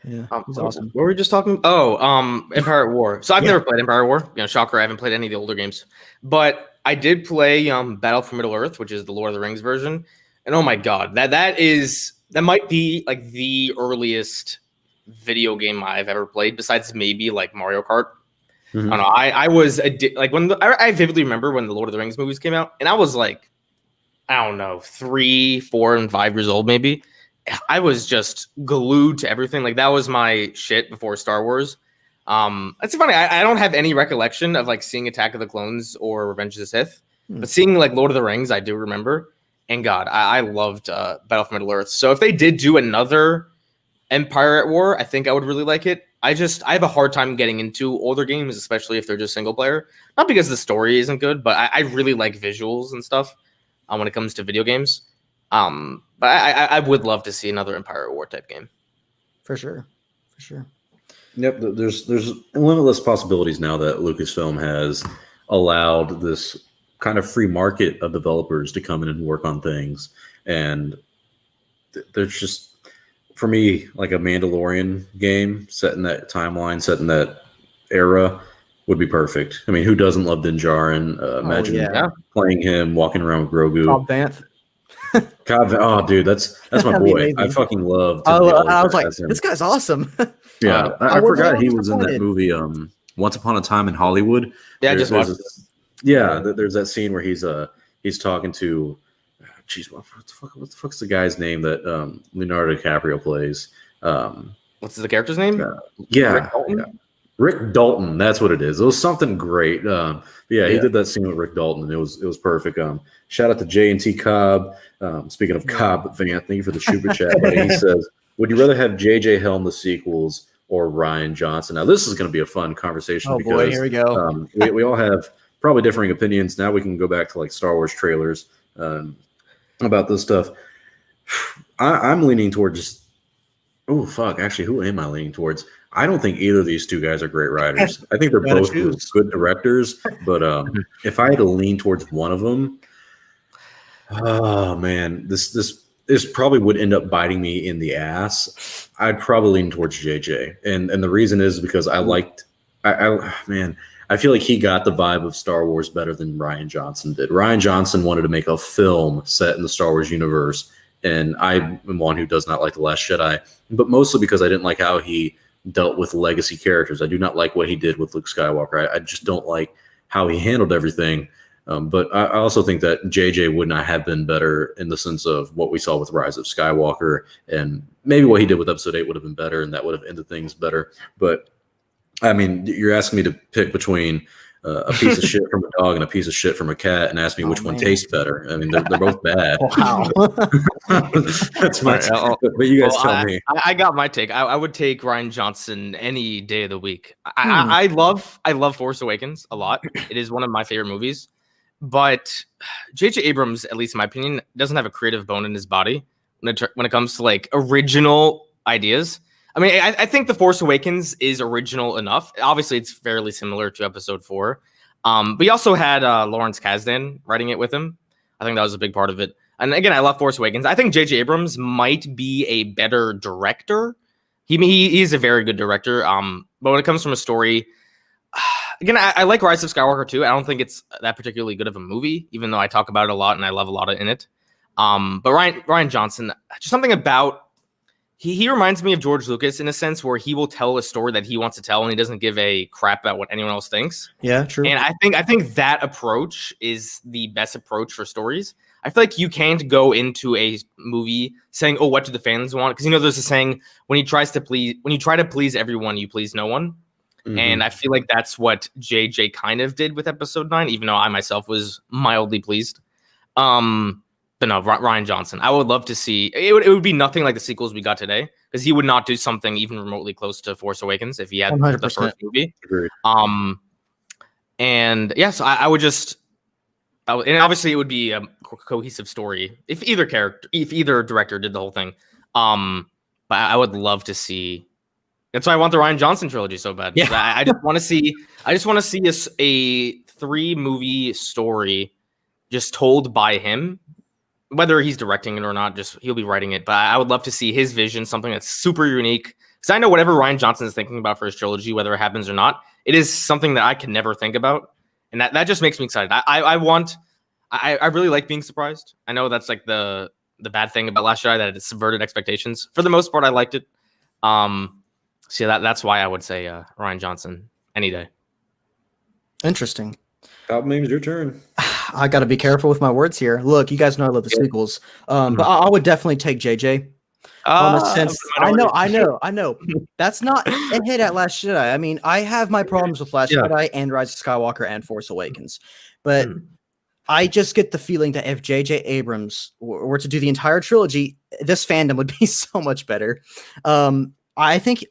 Yeah, he's awesome. What were we just talking? Empire at War. So I've never played Empire at War. Shocker, I haven't played any of the older games, but I did play Battle for Middle Earth, which is the Lord of the Rings version. And oh my god, that might be like the earliest video game I've ever played, besides maybe like Mario Kart. Mm-hmm. I don't know. I was like I vividly remember when the Lord of the Rings movies came out, and I was like, I don't know, 3, 4, and 5 years old, maybe. I was just glued to everything. Like that was my shit before Star Wars. It's funny. I don't have any recollection of like seeing Attack of the Clones or Revenge of the Sith, but seeing like Lord of the Rings, I do remember. And God, I loved Battle for Middle Earth. So if they did do another Empire at War, I think I would really like it. I have a hard time getting into older games, especially if they're just single player. Not because the story isn't good, but I really like visuals and stuff when it comes to video games. But I would love to see another Empire at War type game. For sure. Yep, there's limitless possibilities now that Lucasfilm has allowed this kind of free market of developers to come in and work on things. And there's just, for me, like a Mandalorian game set in that timeline, set in that era would be perfect. I mean, who doesn't love Din Djarin? Imagine playing him, walking around with Grogu. Cobb Vanth. Oh, dude, that's my boy. I fucking love. I was like, this guy's awesome. Yeah, I forgot he was in that movie. Once Upon a Time in Hollywood. Yeah, just watched it. Yeah, there's that scene where he's talking to. Jeez, what the fuck's the guy's name that Leonardo DiCaprio plays? What's the character's name? Rick Dalton. That's what it is. It was something great. He did that scene with Rick Dalton, and it was perfect. Shout out to J&T Cobb. Speaking of Cobb Van, thank you for the super chat. Buddy. He says, "Would you rather have JJ helm the sequels or Ryan Johnson?" Now this is going to be a fun conversation because boy, here we go. We all have probably differing opinions. Now we can go back to like Star Wars trailers about this stuff. I'm leaning toward just. Oh fuck! Actually, who am I leaning towards? I don't think either of these two guys are great writers. I think they're both good directors, but if I had to lean towards one of them, oh man, this probably would end up biting me in the ass. I'd probably lean towards JJ, and the reason is because I feel like he got the vibe of Star Wars better than Rian Johnson did. Rian Johnson wanted to make a film set in the Star Wars universe, and I'm one who does not like The Last Jedi, but mostly because I didn't like how he dealt with legacy characters. I do not like what he did with Luke Skywalker. I just don't like how he handled everything. But I also think that JJ would not have been better in the sense of what we saw with Rise of Skywalker, and maybe what he did with Episode 8 would have been better, and that would have ended things better. But I mean, you're asking me to pick between a piece of shit from a dog and a piece of shit from a cat, and ask me which one tastes better. I mean, they're both bad. Wow. That's my but you guys tell me. I got my take. I would take Rian Johnson any day of the week. I love Force Awakens a lot. It is one of my favorite movies. But J.J. Abrams, at least in my opinion, doesn't have a creative bone in his body when it comes to like original ideas. I mean, I think The Force Awakens is original enough. Obviously, it's fairly similar to Episode 4. But he also had Lawrence Kasdan writing it with him. I think that was a big part of it. And again, I love Force Awakens. I think J.J. Abrams might be a better director. He is a very good director. But when it comes from a story, again, I like Rise of Skywalker too. I don't think it's that particularly good of a movie, even though I talk about it a lot and I love a lot in it. But Rian Johnson, just something about he reminds me of George Lucas in a sense where he will tell a story that he wants to tell and he doesn't give a crap about what anyone else thinks. Yeah, true. And I think that approach is the best approach for stories. I feel like you can't go into a movie saying, "Oh, what do the fans want?" Because there's a saying when you try to please everyone, you please no one. Mm-hmm. And I feel like that's what JJ kind of did with Episode 9, even though I myself was mildly pleased. But no, Rian Johnson. I would love to see it. Would be nothing like the sequels we got today, because he would not do something even remotely close to Force Awakens if he had 100%. The first movie. Agreed. And yes, yeah, I would just. And obviously, it would be a cohesive story if either director did the whole thing. But I would love to see. That's why I want the Rian Johnson trilogy so bad. Yeah. I just want to see. I just want to see a 3-movie story just told by him. Whether he's directing it or not, just he'll be writing it. But I would love to see his vision, something that's super unique. Because I know whatever Rian Johnson is thinking about for his trilogy, whether it happens or not, it is something that I can never think about. And that just makes me excited. I really like being surprised. I know that's like the bad thing about Last Jedi, that it subverted expectations. For the most part, I liked it. So that's why I would say Rian Johnson any day. Interesting. Palpamemes, your turn. I got to be careful with my words here. Look, you guys know I love the sequels, but I would definitely take JJ. I know. That's not a hit at Last Jedi. I mean, I have my problems with Last Jedi and Rise of Skywalker and Force Awakens, but I just get the feeling that if J.J. Abrams were to do the entire trilogy, this fandom would be so much better. I think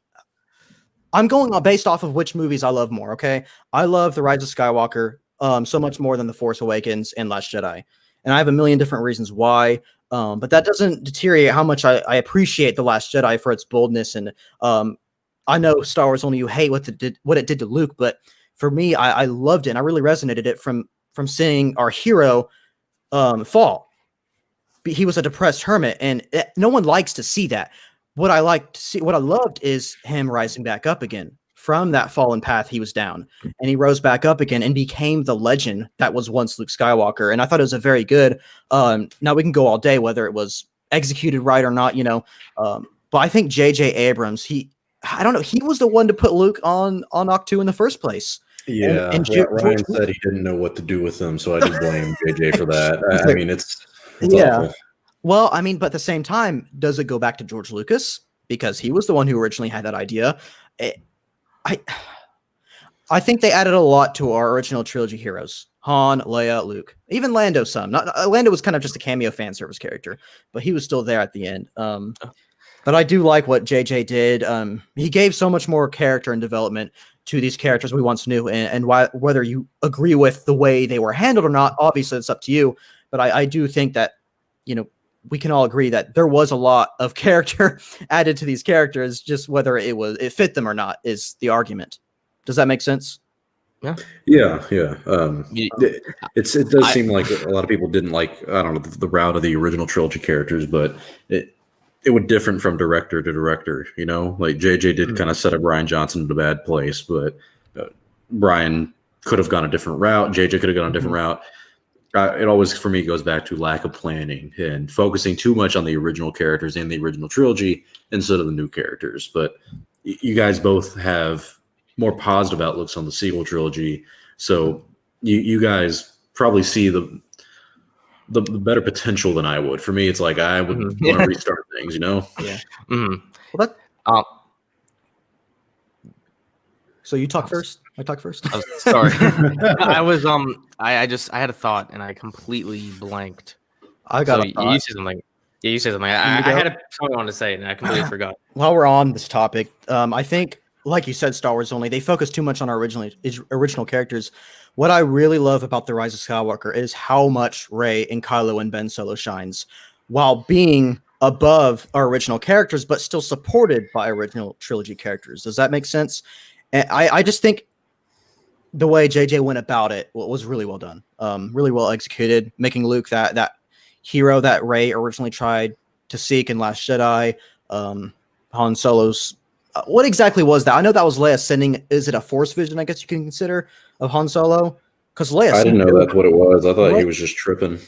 I'm going based off of which movies I love more. Okay, I love The Rise of Skywalker so much more than The Force Awakens and Last Jedi, and I have a million different reasons why. But that doesn't deteriorate how much I appreciate The Last Jedi for its boldness. And I know Star Wars Only, you hate what it did to Luke, but for me, I loved it, and I really resonated it from seeing our hero fall. He was a depressed hermit, and no one likes to see that. What I loved is him rising back up again from that fallen path he was down, and he rose back up again and became the legend that was once Luke Skywalker. And I thought it was a very good. Now we can go all day whether it was executed right or not, but I think J.J. Abrams, I don't know, he was the one to put Luke on Octu in the first place. Yeah, and Ryan said he didn't know what to do with them, so I do blame JJ for that. I mean, it's awful. Well, I mean, but at the same time, does it go back to George Lucas? Because he was the one who originally had that idea. I think they added a lot to our original trilogy heroes. Han, Leia, Luke. Even Lando's son. Lando was kind of just a cameo fan service character, but he was still there at the end. But I do like what JJ did. He gave so much more character and development to these characters we once knew. And whether you agree with the way they were handled or not, obviously it's up to you. But I do think that, we can all agree that there was a lot of character added to these characters. Just whether it fit them or not is the argument. Does that make sense? Yeah. It does seem like a lot of people didn't like, I don't know, the route of the original trilogy characters, but it would different from director to director. Like JJ did kind of set up Rian Johnson in a bad place, but Brian could have gone a different route. JJ could have gone a different route. It always, for me, goes back to lack of planning and focusing too much on the original characters in the original trilogy instead of the new characters. But you guys both have more positive outlooks on the sequel trilogy, so you guys probably see the better potential than I would. For me, it's like I would want to restart things, Yeah. Well, so you talk first. I talk first. Oh, sorry. I had a thought and I completely blanked. I got a thought. You said something. Yeah, you said something. I had something I wanted to say and I completely forgot. While we're on this topic, I think, like you said, Star Wars Only, they focus too much on our original characters. What I really love about The Rise of Skywalker is how much Rey and Kylo and Ben Solo shines while being above our original characters, but still supported by original trilogy characters. Does that make sense? And I just think the way JJ went about it was really well done, really well executed, making Luke that hero that Rey originally tried to seek in Last Jedi. Han Solo's what exactly was that? I know that was Leia sending. Is it a Force vision? I guess you can consider of Han Solo, because Leia. I didn't know that's what it was. I thought he was just tripping.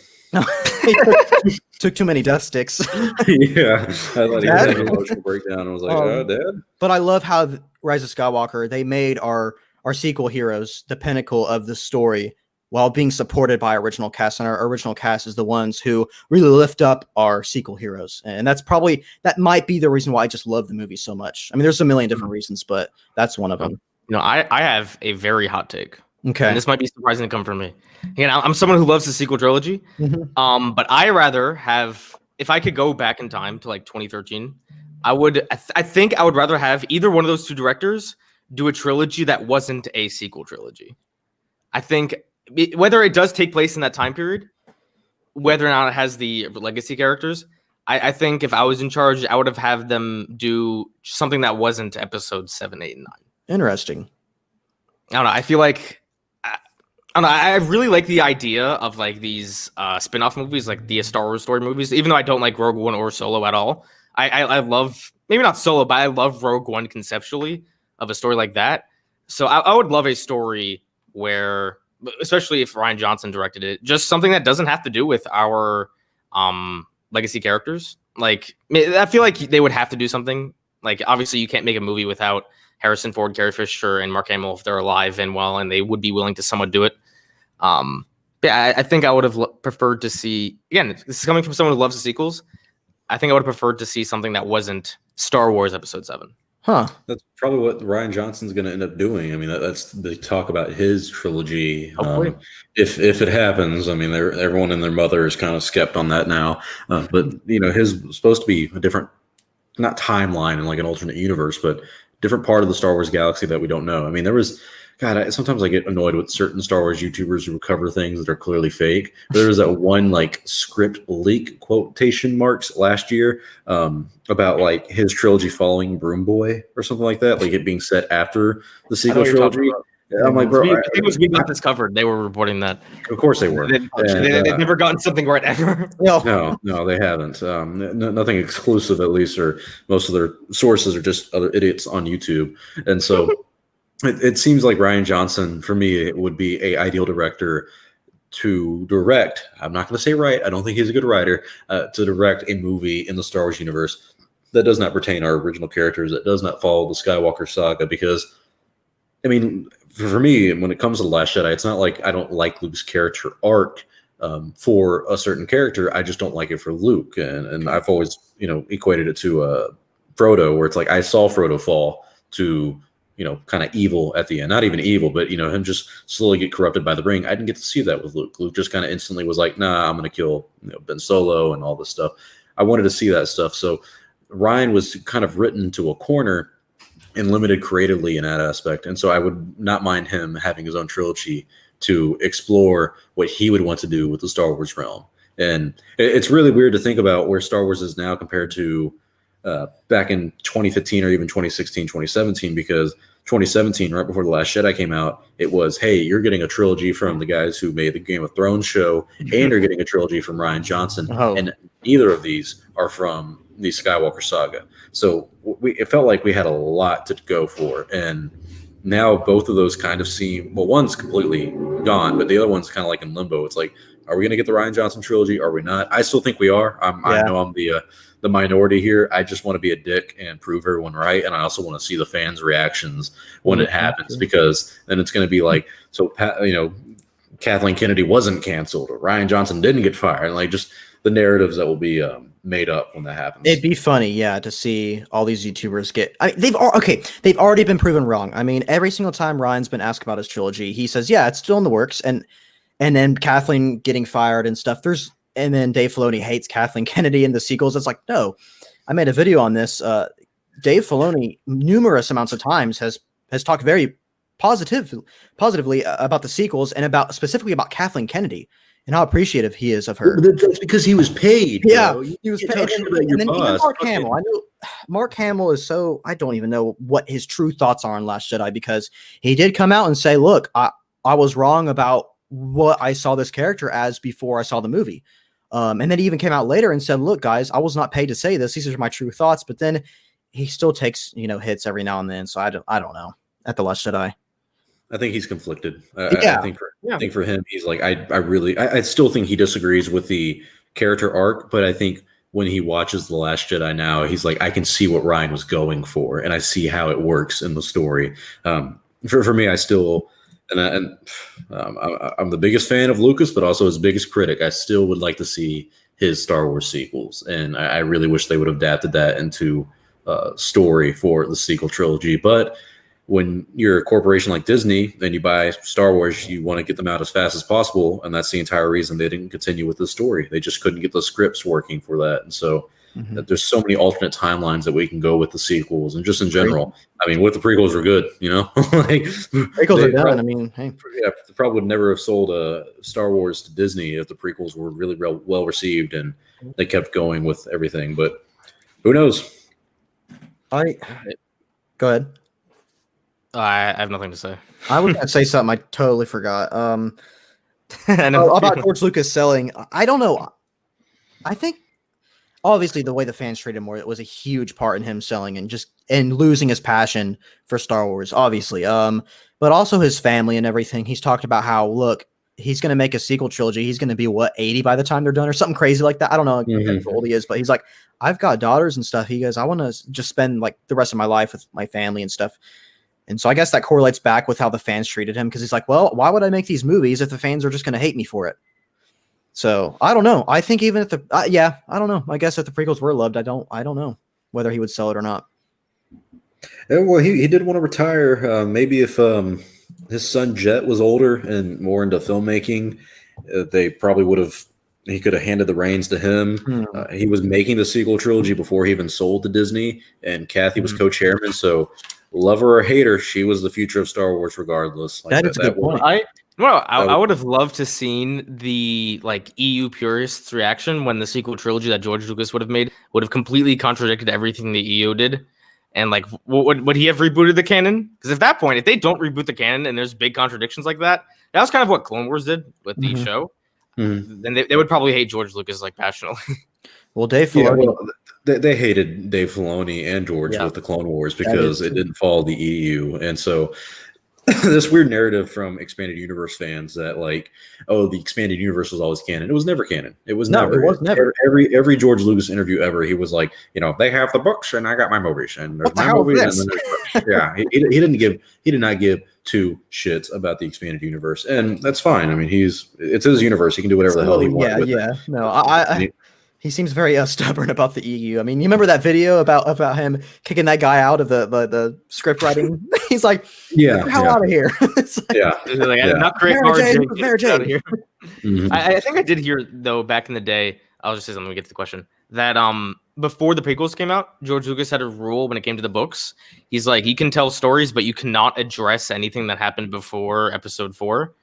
Took too many death sticks. Yeah, I thought he was having an emotional breakdown. I was like, "Oh, Dad." But I love how Rise of Skywalker, they made our sequel heroes the pinnacle of the story while being supported by original cast, and our original cast is the ones who really lift up our sequel heroes. And that might be the reason why I just love the movie so much. I mean, there's a million different reasons, but that's one of them. I have a very hot take. Okay. And this might be surprising to come from me. Again, I'm someone who loves the sequel trilogy. But I rather have, if I could go back in time to like 2013, I think I would rather have either one of those two directors do a trilogy that wasn't a sequel trilogy. I think whether it does take place in that time period, whether or not it has the legacy characters, I think if I was in charge, I would have had them do something that wasn't episodes 7, 8, and 9. Interesting. I don't know. I feel like I really like the idea of like these spin-off movies, like the Star Wars story movies, even though I don't like Rogue One or Solo at all. I love, maybe not Solo, but I love Rogue One conceptually of a story like that. So I would love a story where, especially if Rian Johnson directed it, just something that doesn't have to do with our legacy characters. Like, I feel like they would have to do something. Like, obviously, you can't make a movie without Harrison Ford, Carrie Fisher, and Mark Hamill if they're alive and well, and they would be willing to somewhat do it. Yeah, I think I would have preferred to see, again, this is coming from someone who loves the sequels. I think I would have preferred to see something that wasn't Star Wars Episode 7. Huh. That's probably what Rian Johnson's going to end up doing. I mean, that's the talk about his trilogy. If it happens, I mean, everyone and their mother is kind of skept on that now. But, his was supposed to be a different, not timeline and like an alternate universe, but different part of the Star Wars galaxy that we don't know. I mean, sometimes I get annoyed with certain Star Wars YouTubers who cover things that are clearly fake. There was that one like script leak quotation marks last year about like his trilogy following Broom Boy or something like that, like it being set after the sequel trilogy. I'm like, bro, I think it was We Got This Covered. They were reporting that. Of course they were. They've never gotten something right ever. No, they haven't. Nothing exclusive, at least, or most of their sources are just other idiots on YouTube. And so it seems like Rian Johnson, for me, it would be a ideal director to direct. I'm not going to say write. I don't think he's a good writer. To direct a movie in the Star Wars universe that does not pertain our original characters, that does not follow the Skywalker saga. Because, I mean, for me, when it comes to The Last Jedi, it's not like I don't like Luke's character arc for a certain character. I just don't like it for Luke, and I've always equated it to Frodo, where it's like I saw Frodo fall to kind of evil at the end. Not even evil, but him just slowly get corrupted by the ring. I didn't get to see that with Luke. Luke just kind of instantly was like, nah, I'm going to kill Ben Solo and all this stuff. I wanted to see that stuff. So Ryan was kind of written to a corner and limited creatively in that aspect. And so I would not mind him having his own trilogy to explore what he would want to do with the Star Wars realm. And it's really weird to think about where Star Wars is now compared to back in 2015 or even 2016, 2017, because 2017, right before The Last Jedi came out, it was, hey, you're getting a trilogy from the guys who made the Game of Thrones show, and you're getting a trilogy from Rian Johnson. Oh. And neither of these are from the Skywalker saga. So it felt like we had a lot to go for. And now both of those kind of seem, well, one's completely gone, but the other one's kind of like in limbo. It's like, are we going to get the Rian Johnson trilogy? Are we not? I still think we are. I know I'm the minority here. I just want to be a dick and prove everyone right. And I also want to see the fans' reactions when it happens, because then it's going to be like, so, Kathleen Kennedy wasn't canceled or Rian Johnson didn't get fired. And like just the narratives that will be made up when that happens. It'd be funny, yeah, to see all these YouTubers get. I mean, they've already been proven wrong. I mean, every single time Ryan's been asked about his trilogy, he says, "Yeah, it's still in the works." And then Kathleen getting fired and stuff. And then Dave Filoni hates Kathleen Kennedy in the sequels. It's like, no, I made a video on this. Dave Filoni numerous amounts of times has talked very positively about the sequels and specifically about Kathleen Kennedy and how appreciative he is of her. But that's because he was paid. Yeah, bro. he was paid. And then even Mark Hamill. I know Mark Hamill is so. I don't even know what his true thoughts are on Last Jedi, because he did come out and say, "Look, I was wrong about what I saw this character as before I saw the movie." And then he even came out later and said, "Look, guys, I was not paid to say this. These are my true thoughts." But then he still takes hits every now and then. So I don't know. At The Last Jedi, I think he's conflicted. Yeah. I think for him, he's like, I still think he disagrees with the character arc, but I think when he watches The Last Jedi now, he's like, I can see what Ryan was going for, and I see how it works in the story. For me, I still, I'm the biggest fan of Lucas, but also his biggest critic. I still would like to see his Star Wars sequels, and I really wish they would have adapted that into story for the sequel trilogy. But when you're a corporation like Disney and you buy Star Wars, you want to get them out as fast as possible. And that's the entire reason they didn't continue with the story. They just couldn't get the scripts working for that. And so there's so many alternate timelines that we can go with the sequels and just in general. I mean, what the prequels were good, like, prequels are done. I mean, hey. Yeah, they probably would never have sold Star Wars to Disney if the prequels were really well received and they kept going with everything. But who knows? Go ahead. I have nothing to say. I was going to say something I totally forgot. About George Lucas selling. I don't know. I think obviously the way the fans treated him more, it was a huge part in him selling and losing his passion for Star Wars, obviously. But also his family and everything. He's talked about how, look, he's going to make a sequel trilogy. He's going to be 80 by the time they're done or something crazy like that. I don't know how old he is, but he's like, I've got daughters and stuff. He goes, I want to just spend like the rest of my life with my family and stuff. And so I guess that correlates back with how the fans treated him, because he's like, well, why would I make these movies if the fans are just going to hate me for it? So I don't know. I think even if I don't know. I guess if the prequels were loved, I don't know whether he would sell it or not. Well, he did want to retire. Maybe if his son Jet was older and more into filmmaking, they probably would have. He could have handed the reins to him. He was making the sequel trilogy before he even sold to Disney, and Kathy was co-chairman. So, love her or hate her, she was the future of Star Wars, regardless. Like that's a good point. I would have loved to seen the EU purists' reaction when the sequel trilogy that George Lucas would have made would have completely contradicted everything the EU did. And would he have rebooted the canon? Because at that point, if they don't reboot the canon and there's big contradictions like that, that was kind of what Clone Wars did with the show. Then they would probably hate George Lucas passionately. Well, Dave Filoni, they hated Dave Filoni and George with the Clone Wars because it didn't follow the EU, and so this weird narrative from expanded universe fans that like, oh, the expanded universe was always canon. It was never canon. It was never. It was never. Every George Lucas interview ever, he was like, they have the books and I got my movies and there's What the my hell is movies this? and then there's books. Yeah, he did not give two shits about the expanded universe, and that's fine. I mean, it's his universe. He can do whatever the hell he wants. Yeah. No, he seems very stubborn about the EU. I mean, you remember that video about him kicking that guy out of the script writing? He's like, "Get the hell out of here!" It's like, not great. Mary Jane. Out of here. Mm-hmm. I think I did hear though back in the day. I'll just say something. Let me get to the question. That before the prequels came out, George Lucas had a rule when it came to the books. He's like, he can tell stories, but you cannot address anything that happened before Episode 4.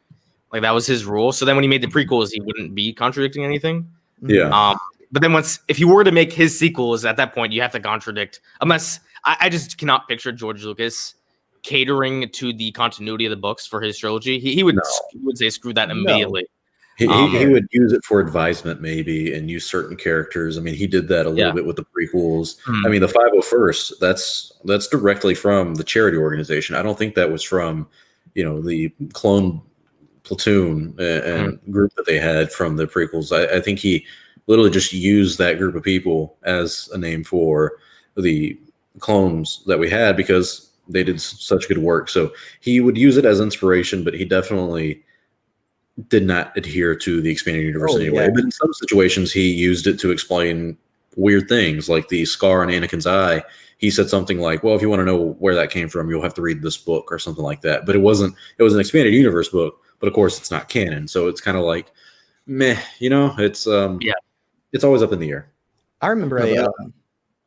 Like that was his rule. So then when he made the prequels, he wouldn't be contradicting anything. Yeah. But then if you were to make his sequels, at that point you have to contradict. Unless I just cannot picture George Lucas catering to the continuity of the books for his trilogy. He would say screw that immediately. He would use it for advisement maybe and use certain characters. I mean, he did that a little bit with the prequels. I mean, the 501st, that's directly from the charity organization. I don't think that was from, the clone platoon and group that they had from the prequels. I think he literally just used that group of people as a name for the clones that we had because they did such good work. So he would use it as inspiration, but he definitely did not adhere to the expanded universe anyway. Yeah. But in some situations, he used it to explain weird things, like the scar on Anakin's eye. He said something like, well, if you want to know where that came from, you'll have to read this book or something like that. But it was an expanded universe book, but of course it's not canon. So it's kind of like, meh, it's always up in the air. I remember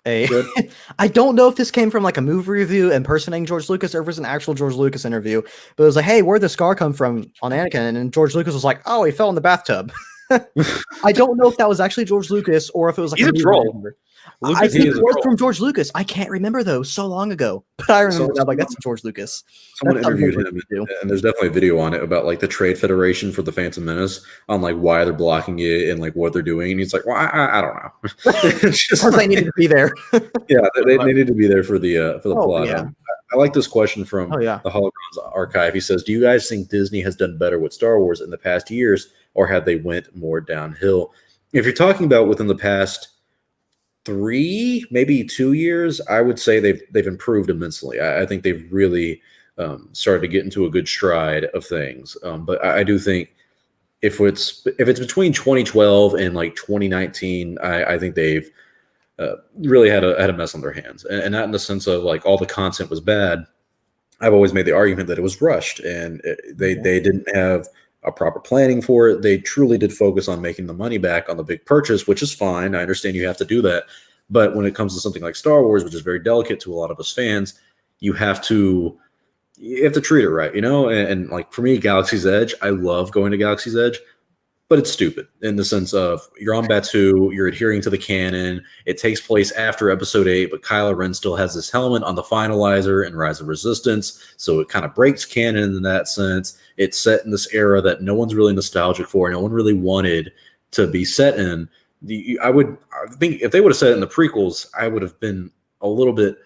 I don't know if this came from like a movie review impersonating George Lucas or if it was an actual George Lucas interview, but it was like, hey, where'd the scar come from on Anakin? And George Lucas was like, oh, he fell in the bathtub. I don't know if that was actually George Lucas or if it was like he's a troll. I think it was from George Lucas. I can't remember though, so long ago. But I remember now, like that's George Lucas. Someone interviewed him, and there's definitely a video on it about like the Trade Federation for the Phantom Menace on like why they're blocking it and like what they're doing. And he's like, well, I don't know. It's just they needed to be there. Yeah, they needed to be there for the plot. Yeah. I like this question from the Holograms archive. He says, do you guys think Disney has done better with Star Wars in the past years, or have they went more downhill? If you're talking about within the past 3, maybe 2 years, I would say they've improved immensely. I think they've really started to get into a good stride of things. But I do think if it's between 2012 and like 2019, I think they've really had a mess on their hands, and not in the sense of like all the content was bad. I've always made the argument that it was rushed, and they didn't have a proper planning for it. They truly did focus on making the money back on the big purchase, which is fine. I understand you have to do that. But when it comes to something like Star Wars, which is very delicate to a lot of us fans, you have to treat it right, and like for me, Galaxy's Edge, I love going to Galaxy's Edge, but it's stupid in the sense of you're on Batuu, you're adhering to the canon. It takes place after Episode 8, but Kylo Ren still has this helmet on the Finalizer and Rise of Resistance, so it kind of breaks canon in that sense. It's set in this era that no one's really nostalgic for, no one really wanted to be set in. I think if they would have said it in the prequels, I would have been a little bit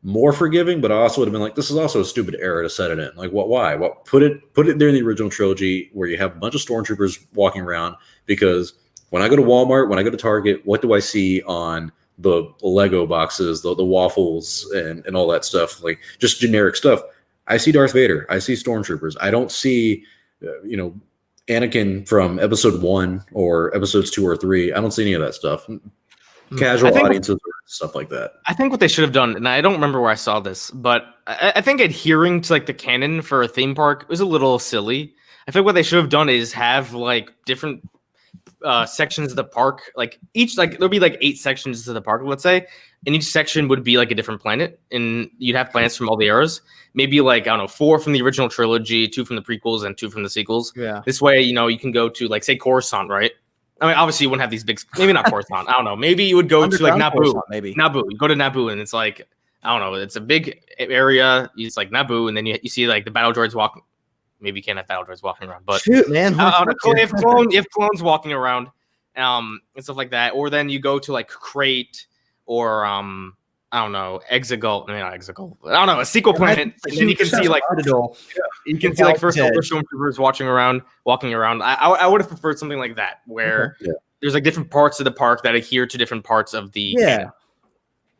more forgiving, but I also would have been like, this is also a stupid era to set it in. Like, what? Why? What? Put it there in the original trilogy where you have a bunch of stormtroopers walking around. Because when I go to Walmart, when I go to Target, what do I see on the Lego boxes, the waffles, and all that stuff? Like just generic stuff. I see Darth Vader. I see stormtroopers. I don't see, Anakin from Episode 1 or Episodes 2 or 3. I don't see any of that stuff. Casual audiences, stuff like that. I think what they should have done, and I don't remember where I saw this, but I think adhering to like the canon for a theme park was a little silly. I think what they should have done is have like different sections of the park, like each, like there'll be like 8 sections to the park, let's say, and each section would be like a different planet, and you'd have planets from all the eras. Maybe like, I don't know, 4 from the original trilogy, 2 from the prequels, and 2 from the sequels. Yeah. This way, you can go to like say Coruscant, right? I mean, obviously you wouldn't have these big, maybe not Coruscant. I don't know. Maybe you would go to like Naboo. Coruscant, maybe Naboo. You go to Naboo, and it's like, I don't know. It's a big area. It's like Naboo, and then you see like the battle droids walking. Maybe you can't have battle droids walking around, but shoot, man, you have clones walking around, and stuff like that. Or then you go to like Crate, or I I don't know, Exegol. I mean, not Exegol. I don't know, a sequel planet, and then you can see like first order stormtroopers walking around. I would have preferred something like that, where there's like different parts of the park that adhere to different parts of the canon.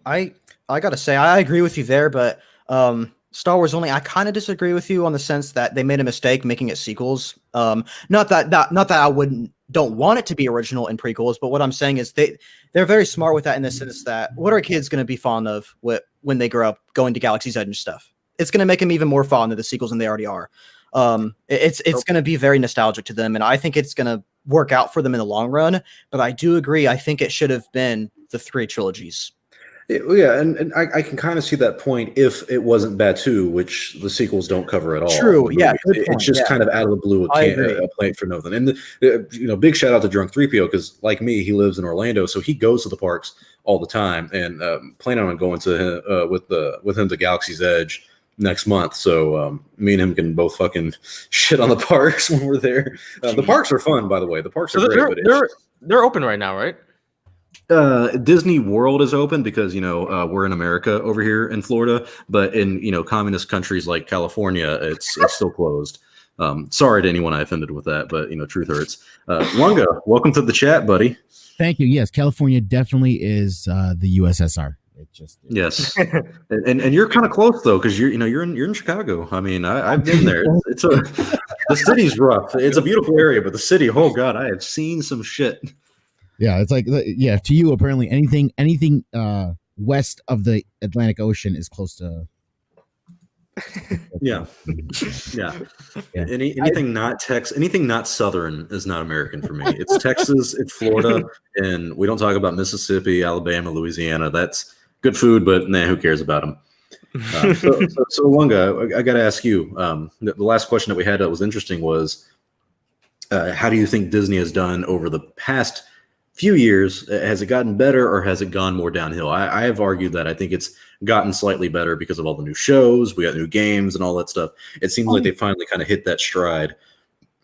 I gotta say, I agree with you there, but Star Wars Only, I kind of disagree with you on the sense that they made a mistake making it sequels. Not that I don't want it to be original and prequels, but what I'm saying is they're very smart with that in the sense that what are kids going to be fond of when they grow up going to Galaxy's Edge and stuff? It's going to make them even more fond of the sequels than they already are. It's going to be very nostalgic to them, and I think it's going to work out for them in the long run. But I do agree. I think it should have been the 3 trilogies. Yeah, and I can kind of see that point if it wasn't Batu, which the sequels don't cover at all. True, yeah, it's just kind of out of the blue a plate for nothing. And big shout out to Drunk 3PO, because like me, he lives in Orlando, so he goes to the parks all the time, and planning on going to with him to Galaxy's Edge next month. So me and him can both fucking shit on the parks when we're there. The parks are fun, by the way. The parks are great. They're open right now, right? Disney World is open because we're in America over here in Florida, but in communist countries like California, it's still closed. Sorry to anyone I offended with that, but truth hurts. Lunga, welcome to the chat, buddy. Thank you. Yes, California definitely is the USSR. It just is. Yes, and you're kind of close though, because you're in Chicago. I mean, I've been there. The city's rough. It's a beautiful area, but the city, oh god, I have seen some shit. Yeah, it's like to you apparently anything west of the Atlantic Ocean is close to. Yeah. Anything not anything not Southern is not American for me. It's Texas, it's Florida, and we don't talk about Mississippi, Alabama, Louisiana. That's good food, but who cares about them? So Lunga, I got to ask you. The last question that we had that was interesting was, how do you think Disney has done over the past few years? Has it gotten better or has it gone more downhill? I have argued that I think it's gotten slightly better because of all the new shows. We got new games and all that stuff. It seems like they finally kind of hit that stride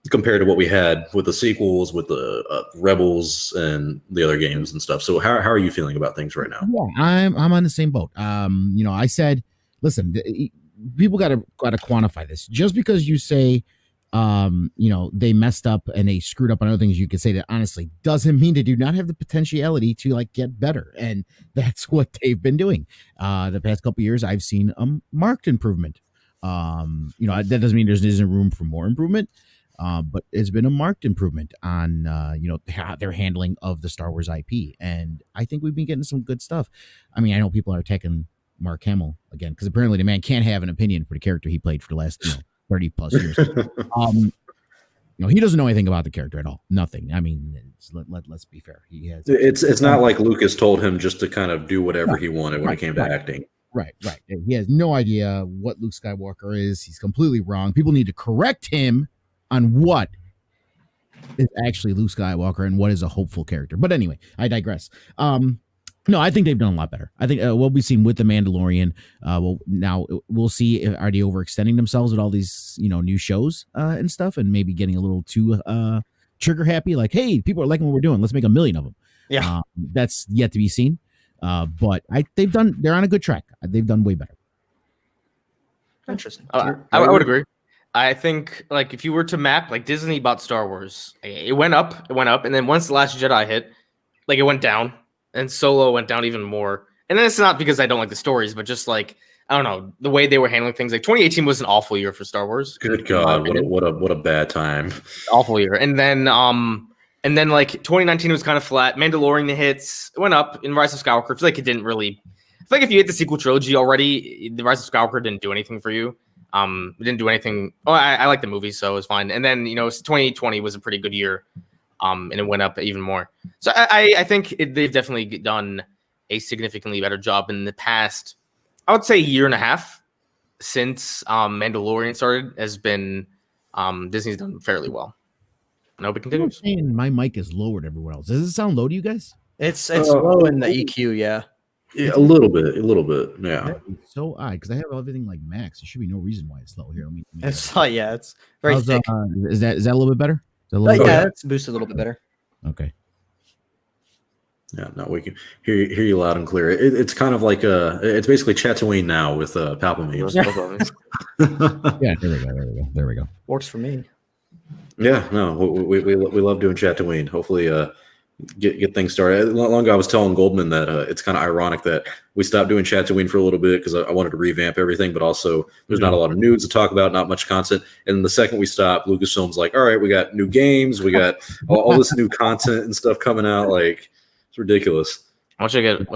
compared to what we had with the sequels, with the Rebels and the other games and stuff. So how are you feeling about things right now? Yeah, I'm on the same boat. I said, listen, people got to quantify this. Just because you say, they messed up and they screwed up on other things, you could say that honestly doesn't mean they do not have the potentiality to get better, and that's what they've been doing. The past couple of years, I've seen a marked improvement. That doesn't mean there isn't room for more improvement, but it's been a marked improvement on their handling of the Star Wars IP, and I think we've been getting some good stuff. I mean, I know people are attacking Mark Hamill again because apparently the man can't have an opinion for the character he played for the last 30 plus years. He doesn't know anything about the character at all. Nothing. I mean, let's be fair. He has. It's not like Lucas told him just to kind of do whatever he wanted when it came to acting. Right. He has no idea what Luke Skywalker is. He's completely wrong. People need to correct him on what is actually Luke Skywalker and what is a hopeful character. But anyway, I digress. No, I think they've done a lot better. I think what we've seen with the Mandalorian, now we'll see, are they overextending themselves with all these, new shows and stuff, and maybe getting a little too trigger happy, like, hey, people are liking what we're doing, let's make 1 million of them. Yeah, that's yet to be seen. But they're on a good track. They've done way better. Interesting. I would agree. I think if you were to map Disney bought Star Wars, it went up, and then once The Last Jedi hit, it went down. And Solo went down even more. And then it's not because I don't like the stories, but just I don't know, the way they were handling things. 2018 was an awful year for Star Wars. Good God, what a bad time. Awful year. And then 2019 was kind of flat. Mandalorian hits, it went up. In Rise of Skywalker, I feel like it didn't really. I feel like if you hit the sequel trilogy already, the Rise of Skywalker didn't do anything for you. It didn't do anything. Oh, I like the movie, so it was fine. And then 2020 was a pretty good year. And it went up even more. So I think they've definitely done a significantly better job in the past, I would say, year and a half since Mandalorian started. Has been Disney's done fairly well. I hope it continues. My mic is lower than everyone else. Does it sound low to you guys? It's low in the EQ, yeah. Yeah, a little bit, yeah. It's so odd because I have everything max. There should be no reason why it's low here. It's very thick. Is that a little bit better? Yeah, it's boosted a little bit better. Okay. Yeah, no, we can hear you loud and clear. It's kind of like it's basically Tatooine now with Palpamemes. Yeah, there we go. Works for me. Yeah, no, we love doing Tatooine. Hopefully, get things started. Not long ago, I was telling Goldman that it's kind of ironic that we stopped doing Tatooine for a little bit because I wanted to revamp everything, but also there's not a lot of news to talk about, not much content. And the second we stopped, Lucasfilm's like, all right, we got new games, we got all this new content and stuff coming out. Like, it's ridiculous. Once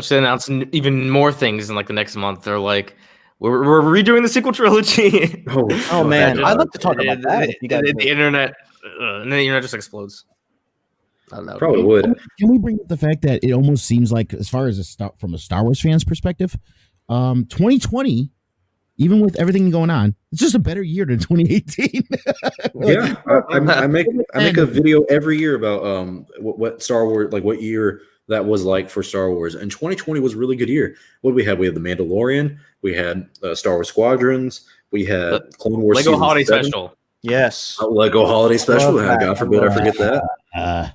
they announce even more things in like the next month, they're like, we're redoing the sequel trilogy. Oh man, I'd love to talk about that. If you guys the internet, and then the internet just explodes. Probably would. Can we bring up the fact that it almost seems like, as far as from a Star Wars fan's perspective, 2020, even with everything going on, it's just a better year than 2018. Yeah, I make a video every year about what Star Wars, like what year that was like for Star Wars, and 2020 was a really good year. What did we have? We had the Mandalorian, we had Star Wars Squadrons, we had Clone Wars Lego Holiday 7. Special. Yes, Lego Holiday Special. God forbid I forget that.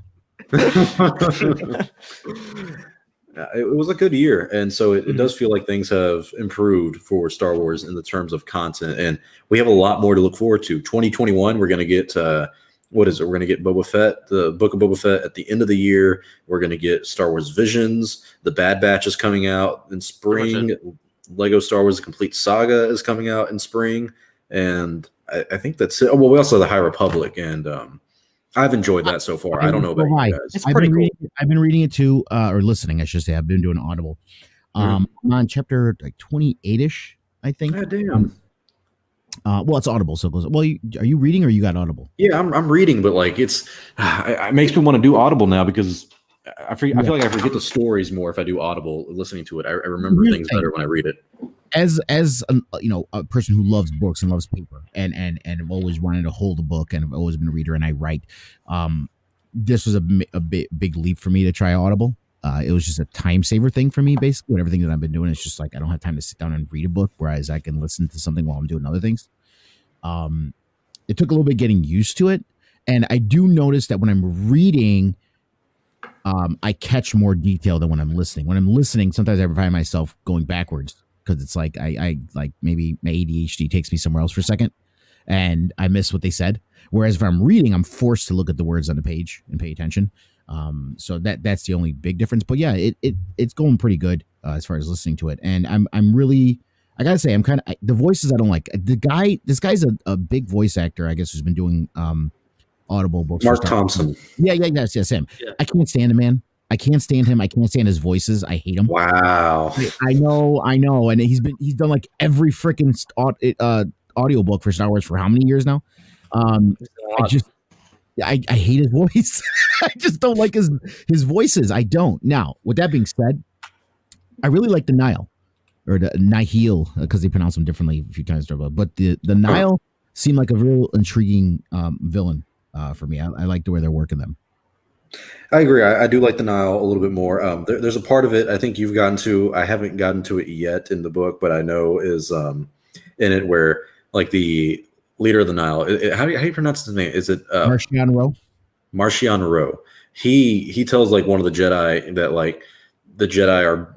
It was a good year, and so it does feel like things have improved for Star Wars in the terms of content, and we have a lot more to look forward to. 2021, we're going to get what is it? We're going to get Boba Fett, the Book of Boba Fett at the end of the year. We're going to get Star Wars Visions. The Bad Batch is coming out in spring. Lego Star Wars: The Complete Saga is coming out in spring, and I think that's it. Oh, well, we also have the High Republic, and I've enjoyed that so far. I don't know about you guys. It's pretty cool. I've been reading it too, or listening, I should say. I've been doing Audible. I'm on chapter like 28-ish, I think. God damn. Well, it's Audible, so it goes. Well, are you reading or you got Audible? Yeah, I'm reading, but like it makes me want to do Audible now because I feel like I forget the stories more if I do Audible listening to it. I remember things better when I read it. As a person who loves books and loves paper and have always wanted to hold a book and have always been a reader and I write, this was a big leap for me to try Audible. It was just a time saver thing for me, basically. With everything that I've been doing, it's just like I don't have time to sit down and read a book, whereas I can listen to something while I'm doing other things. It took a little bit getting used to it, and I do notice that when I'm reading, I catch more detail than when I'm listening. When I'm listening, sometimes I find myself going backwards because it's like I like maybe my ADHD takes me somewhere else for a second, and I miss what they said. Whereas if I'm reading, I'm forced to look at the words on the page and pay attention. So that's the only big difference. But yeah, it's going pretty good as far as listening to it, and I'm really, I gotta say, I'm kind of the voices I don't like. This guy's a big voice actor, I guess, who's been doing Audible books. Mark Thompson. Yeah, yes, him. Yeah. I can't stand him, man. I can't stand him. I can't stand his voices. I hate him. Wow. I know, and he's done like every freaking audiobook for Star Wars for how many years now? I hate his voice. I just don't like his voices. I don't. Now, with that being said, I really like the Nihil or the Nihil because they pronounce them differently a few times. But the Nihil seemed like a real intriguing villain for me. I like the way they're working them. I agree. I do like the Nile a little bit more. There's a part of it I think you've gotten to. I haven't gotten to it yet in the book, but I know is in it where like the leader of the Nile. How do you pronounce his name? Is it Marchion Ro? Marchion Ro. He tells like one of the Jedi that like the Jedi are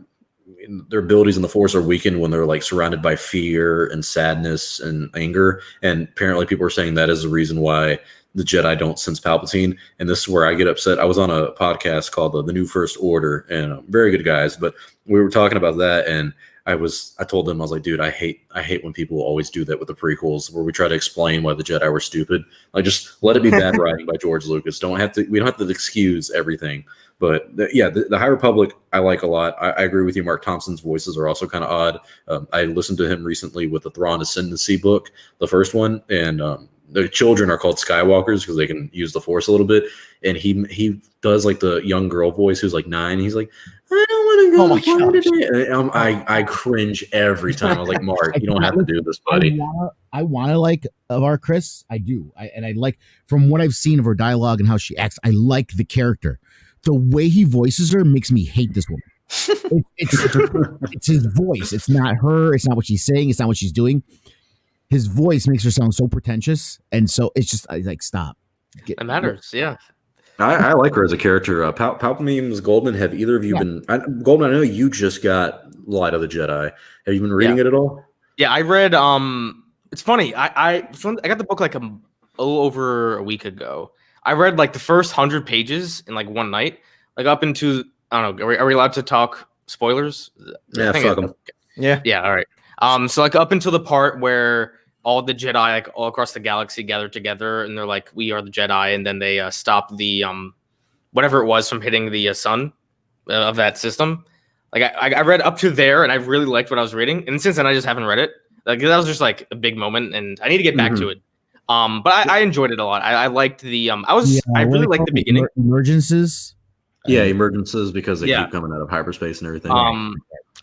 their abilities in the Force are weakened when they're like surrounded by fear and sadness and anger. And apparently people are saying that is the reason why the Jedi don't sense Palpatine. And this is where I get upset. I was on a podcast called The New First Order, and very good guys, but we were talking about that. And I told them, I was like, dude, I hate when people always do that with the prequels where we try to explain why the Jedi were stupid. Like, just let it be bad writing by George Lucas. We don't have to excuse everything. But the High Republic I like a lot. I agree with you. Mark Thompson's voices are also kind of odd. I listened to him recently with the Thrawn Ascendancy book, the first one, and the children are called Skywalkers because they can use the Force a little bit. And he does like the young girl voice who's like 9. He's like, I don't want to go today. I cringe every time. I was like, Mark, you don't have to do this, buddy. I want to like of our Chris. I do. I like, from what I've seen of her dialogue and how she acts, I like the character. The way he voices her makes me hate this woman. It's his voice. It's not her. It's not what she's saying. It's not what she's doing. His voice makes her sound so pretentious, and so it's just like, stop. That matters, yeah. I like her as a character. Palpamemes, Goldman, have either of you Yeah. been? Goldman, I know you just got Light of the Jedi. Have you been reading it at all? Yeah, I read. It's funny. I got the book like a little over a week ago. I read like the first 100 pages in like one night, like up into I don't know. Are we allowed to talk spoilers? Yeah, fuck them. Yeah. All right. So like up until the part where all the Jedi like all across the galaxy gather together, and they're like, "We are the Jedi," and then they stop the whatever it was from hitting the sun of that system. Like I read up to there, and I really liked what I was reading. And since then, I just haven't read it. Like that was just like a big moment, and I need to get back to it. But I enjoyed it a lot. I liked the I really liked the beginning. Emergences. Yeah, emergencies because they keep coming out of hyperspace and everything.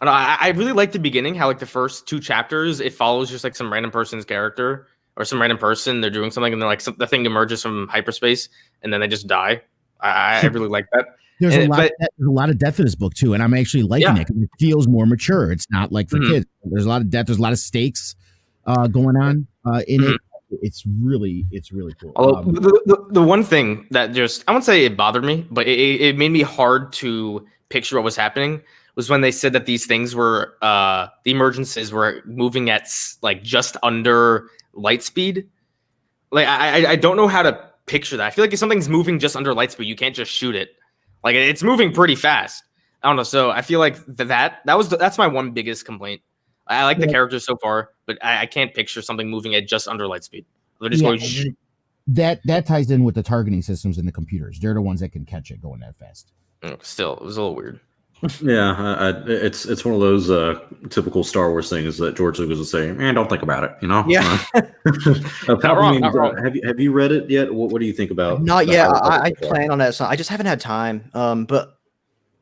I really liked the beginning. How like the first 2 chapters, it follows just like some random person's character or some random person. They're doing something, and they're like the thing emerges from hyperspace, and then they just die. I really like that. There's a lot of death in this book too, and I'm actually liking it. It feels more mature. It's not like for kids. There's a lot of death. There's a lot of stakes going on in it. It's really cool. Although the one thing that just I won't say it bothered me, but it made me hard to picture what was happening was when they said that these things were the emergencies were moving at like just under light speed. Like I don't know how to picture that. I feel like if something's moving just under light speed, you can't just shoot it. Like it's moving pretty fast. I don't know. So I feel like that's my one biggest complaint. I like the characters so far, but I can't picture something moving at just under light speed. They're just going. That ties in with the targeting systems in the computers. They're the ones that can catch it going that fast. Still, it was a little weird. Yeah, it's one of those typical Star Wars things that George Lucas would say, "Man, don't think about it," you know. Yeah. Not wrong. Have you read it yet? What do you think about? Not yet. I plan on that. So I just haven't had time. But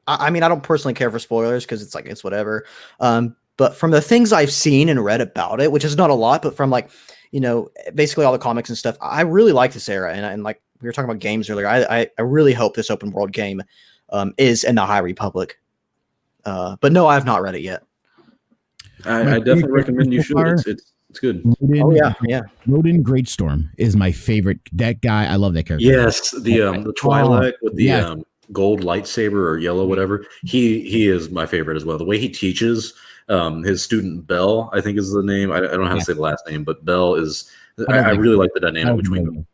I mean, I don't personally care for spoilers because it's whatever. But from the things I've seen and read about it, which is not a lot, but from like, basically all the comics and stuff, I really like this era. And like we were talking about games earlier, I really hope this open world game is in the High Republic. But no, I have not read it yet. I definitely recommend you should. It's good. Roden Greatstorm is my favorite. That guy, I love that character. Yes, the Twi'lek with the gold lightsaber or yellow, whatever. He is my favorite as well. The way he teaches his student Bell, I think is the name. I don't know how to say the last name, but Bell is. I really like the dynamic between them.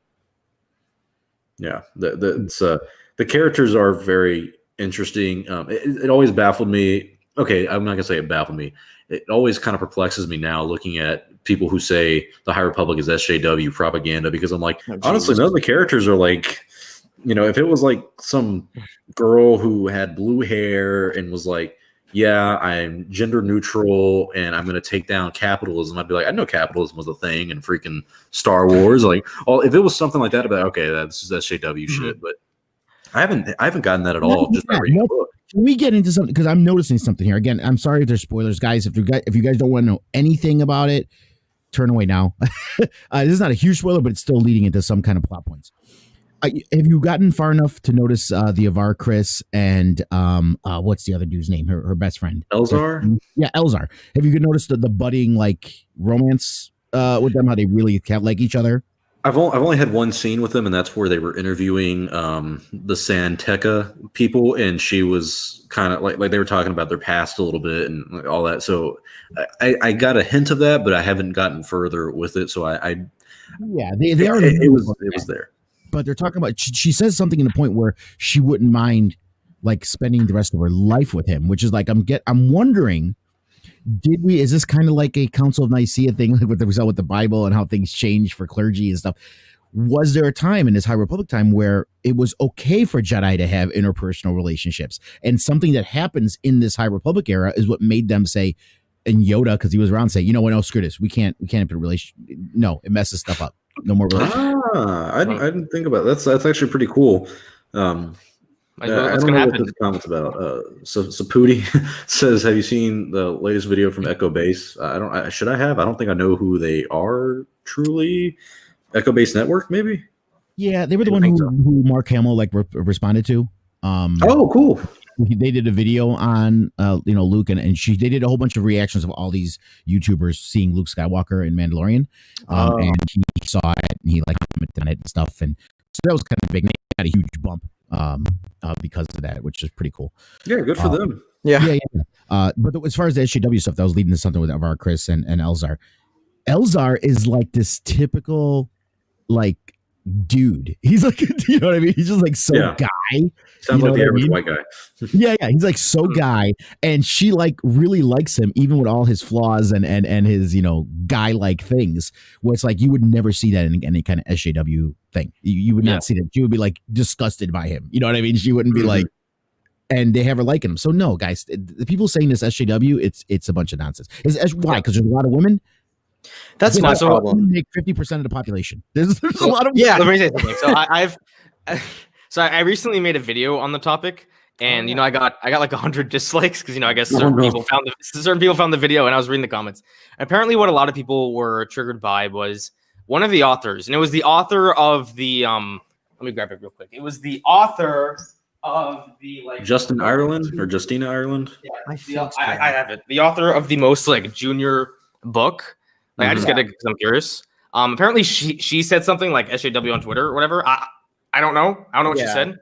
Yeah, the characters are very interesting. It always baffled me. Okay, I'm not gonna say it baffled me. It always kind of perplexes me now looking at people who say the High Republic is SJW propaganda, because I'm like, honestly, none of the characters are like, if it was like some girl who had blue hair and was like, yeah, I'm gender neutral and I'm going to take down capitalism, I'd be like, I know capitalism was a thing in freaking Star Wars. Like, if it was something like that, about okay, that's SJW shit. But I haven't gotten that at all. Just by reading the book. Can we get into something? Because I'm noticing something here. Again, I'm sorry if there's spoilers, guys. If you guys don't want to know anything about it, turn away now. This is not a huge spoiler, but it's still leading into some kind of plot points. Have you gotten far enough to notice the Avar Chris and what's the other dude's name? Her best friend, Elzar. Yeah, Elzar. Have you noticed the budding like romance with them? How they really can't like each other? I've only had one scene with them, and that's where they were interviewing the San Tekka people, and she was kind of like they were talking about their past a little bit and all that. So I got a hint of that, but I haven't gotten further with it. So they are. It was there. But they're talking about. She says something in the point where she wouldn't mind like spending the rest of her life with him, which is like I'm wondering. Is this kind of like a Council of Nicaea thing, like what we saw with the Bible and how things changed for clergy and stuff? Was there a time in this High Republic time where it was okay for Jedi to have interpersonal relationships? And something that happens in this High Republic era is what made them say, and Yoda, because he was around, say, you know what, no, screw this. We can't have a relationship. No, it messes stuff up. No more relationships. I didn't think about that. That's actually pretty cool. I don't know what this comment's about. So Pooty says, "Have you seen the latest video from Echo Base?" Should I have? I don't think I know who they are truly. Echo Base Network, maybe. Yeah, they were the one who Mark Hamill responded to. Oh, cool. They did a video on Luke and they did a whole bunch of reactions of all these YouTubers seeing Luke Skywalker in Mandalorian, and he saw it and he commented on it and stuff, and so that was kind of big. got a huge bump because of that, which is pretty cool. Yeah, good for them. Yeah. But as far as the SJW stuff, that was leading to something with Avar, Chris, and Elzar. Elzar is like this typical, like, dude. He's like, you know what I mean? He's just like guy. Sounds like the average white guy. Yeah. He's like so guy, and she like really likes him, even with all his flaws and his, you know, guy like things. Where it's like you would never see that in any kind of SJW thing. You would not see that. She would be like disgusted by him. You know what I mean? She wouldn't be like. And they have her liking him. So no, guys, the people saying this SJW, it's a bunch of nonsense. Why? Because there's a lot of women. That's my problem. Make 50% of the population. There's a lot of Let me say something. So I recently made a video on the topic, and you know I got like 100 dislikes because, you know, I guess certain people found the video, and I was reading the comments. Apparently, what a lot of people were triggered by was one of the authors, and it was the author of the let me grab it real quick. It was the author of the Justina Ireland. Yeah, I have it. The author of the most junior book. I just get it because I'm curious. Apparently she said something like SJW on Twitter or whatever. I don't know. I don't know what she said.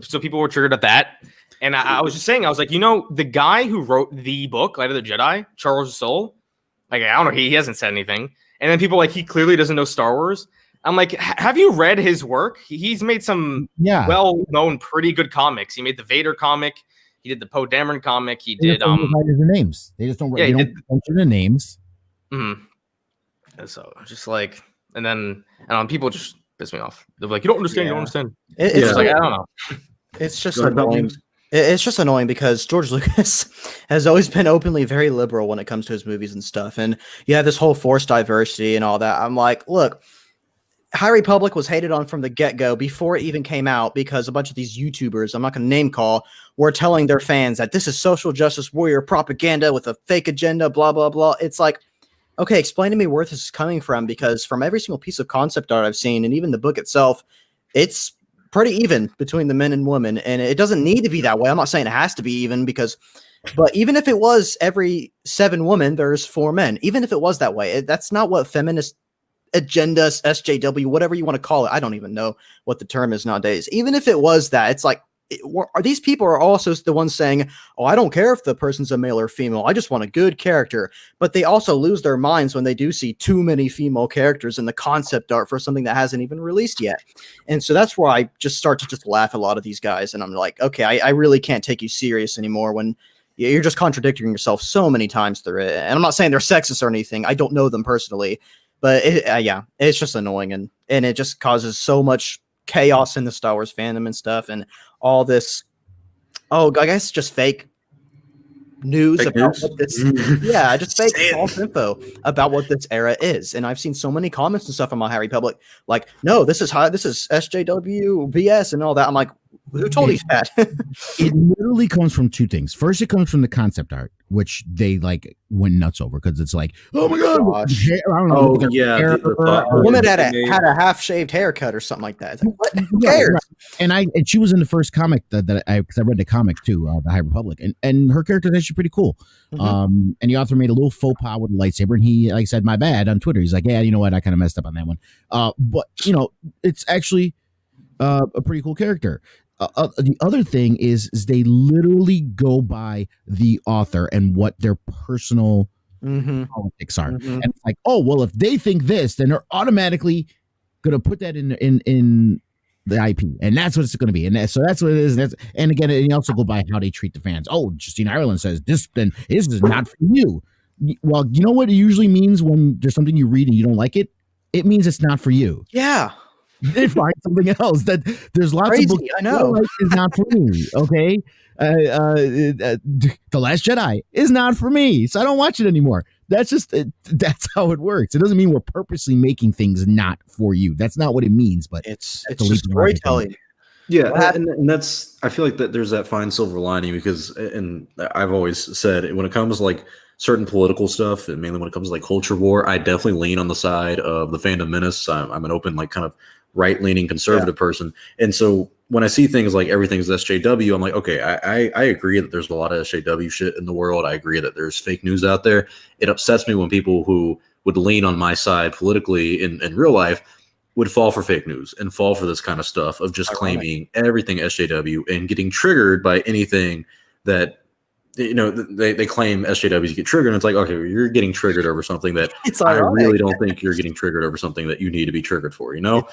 So people were triggered at that. And I was just saying, I was like, you know, the guy who wrote the book, Light of the Jedi, Charles Soule, I don't know, he hasn't said anything. And then people he clearly doesn't know Star Wars. I'm like, have you read his work? He's made some well-known, pretty good comics. He made the Vader comic. He did the Poe Dameron comic. He did the names. They just don't write. They don't mention the names. Mm-hmm. So just and then people just piss me off. They're like, you don't understand. You don't understand. It's I don't know. It's just annoying. It's just annoying because George Lucas has always been openly very liberal when it comes to his movies and stuff. And you have this whole force diversity and all that. I'm like, look, High Republic was hated on from the get-go before it even came out because a bunch of these YouTubers, I'm not going to name call, were telling their fans that this is social justice warrior propaganda with a fake agenda, blah, blah, blah. It's like, okay, explain to me where this is coming from, because from every single piece of concept art I've seen, and even the book itself, it's pretty even between the men and women, and it doesn't need to be that way. I'm not saying it has to be even, but even if it was every 7 women, there's 4 men. Even if it was that way, that's not what feminist agendas, SJW, whatever you want to call it. I don't even know what the term is nowadays. Even if it was that, it's like, these people are also the ones saying, oh, I don't care if the person's a male or female. I just want a good character. But they also lose their minds when they do see too many female characters in the concept art for something that hasn't even released yet. And so that's where I just start to just laugh at a lot of these guys. And I'm like, okay, I really can't take you serious anymore when you're just contradicting yourself so many times through it. And I'm not saying they're sexist or anything. I don't know them personally. But it's just annoying. And it just causes so much chaos in the Star Wars fandom and stuff, and all this, I guess just fake news about what this just fake false info about what this era is. And I've seen so many comments and stuff on my High Republic like, no, this is SJW BS and all that. I'm like, who told you that? It literally comes from 2 things. First, it comes from the concept art, which they went nuts over because it's like, oh my god, hair, I don't know. A woman had a half-shaved haircut or something like that. It's like, what? Who cares? Right. And she was in the first comic because I read the comic too, the High Republic, and her character is actually pretty cool. Mm-hmm. And the author made a little faux pas with a lightsaber, and he said, my bad on Twitter. He's like, yeah, you know what, I kind of messed up on that one. But you know, it's actually a pretty cool character. The other thing is they literally go by the author and what their personal politics are. Mm-hmm. And it's like, oh, well, if they think this, then they're automatically going to put that in the IP. And that's what it's going to be. And so that's what it is. And again, you also go by how they treat the fans. Oh, Justine Ireland says this is not for you. Well, you know what it usually means when there's something you read and you don't like it? It means it's not for you. Yeah. They find something else. That there's lots of books. I know is not for me. Okay, The Last Jedi is not for me, so I don't watch it anymore. That's just that's how it works. It doesn't mean we're purposely making things not for you. That's not what it means. But it's just storytelling. Yeah, and that's, I feel like that there's that fine silver lining because, and I've always said when it comes to like certain political stuff, and mainly when it comes to like culture war, I definitely lean on the side of the Fandom menace. I'm an open, like, kind of right-leaning conservative person. And so when I see things like everything's SJW, I'm like, okay, I agree that there's a lot of SJW shit in the world. I agree that there's fake news out there. It upsets me when people who would lean on my side politically in real life would fall for fake news and fall for this kind of stuff of just Ironic. claiming everything SJW and getting triggered by anything that, you know, they claim SJWs get triggered. And it's like, okay, you're getting triggered over something that It's I ironic. really don't think you're getting triggered over something that you need to be triggered for, you know?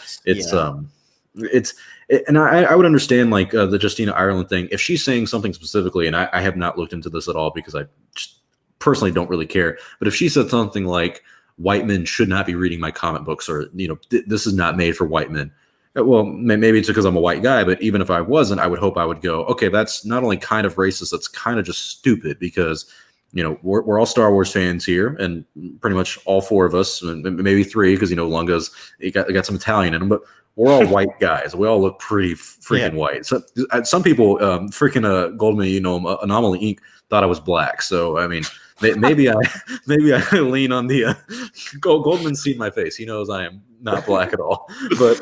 And I would understand like the Justina Ireland thing. If she's saying something specifically, and I have not looked into this at all because I just personally don't really care. But if she said something like white men should not be reading my comic books, or, you know, this is not made for white men. Well, maybe it's because I'm a white guy, but even if I wasn't, I would hope I would go, okay, that's not only kind of racist, that's kind of just stupid because, you know, we're all Star Wars fans here, and pretty much all four of us, and maybe three, because, you know, Lunga's got some Italian in him, but we're all white guys. We all look pretty freaking white. So some people, freaking Goldman, you know, Anomaly Inc. thought I was black. So I mean, maybe I lean on the Goldman's seen my face. He knows I am not black at all. But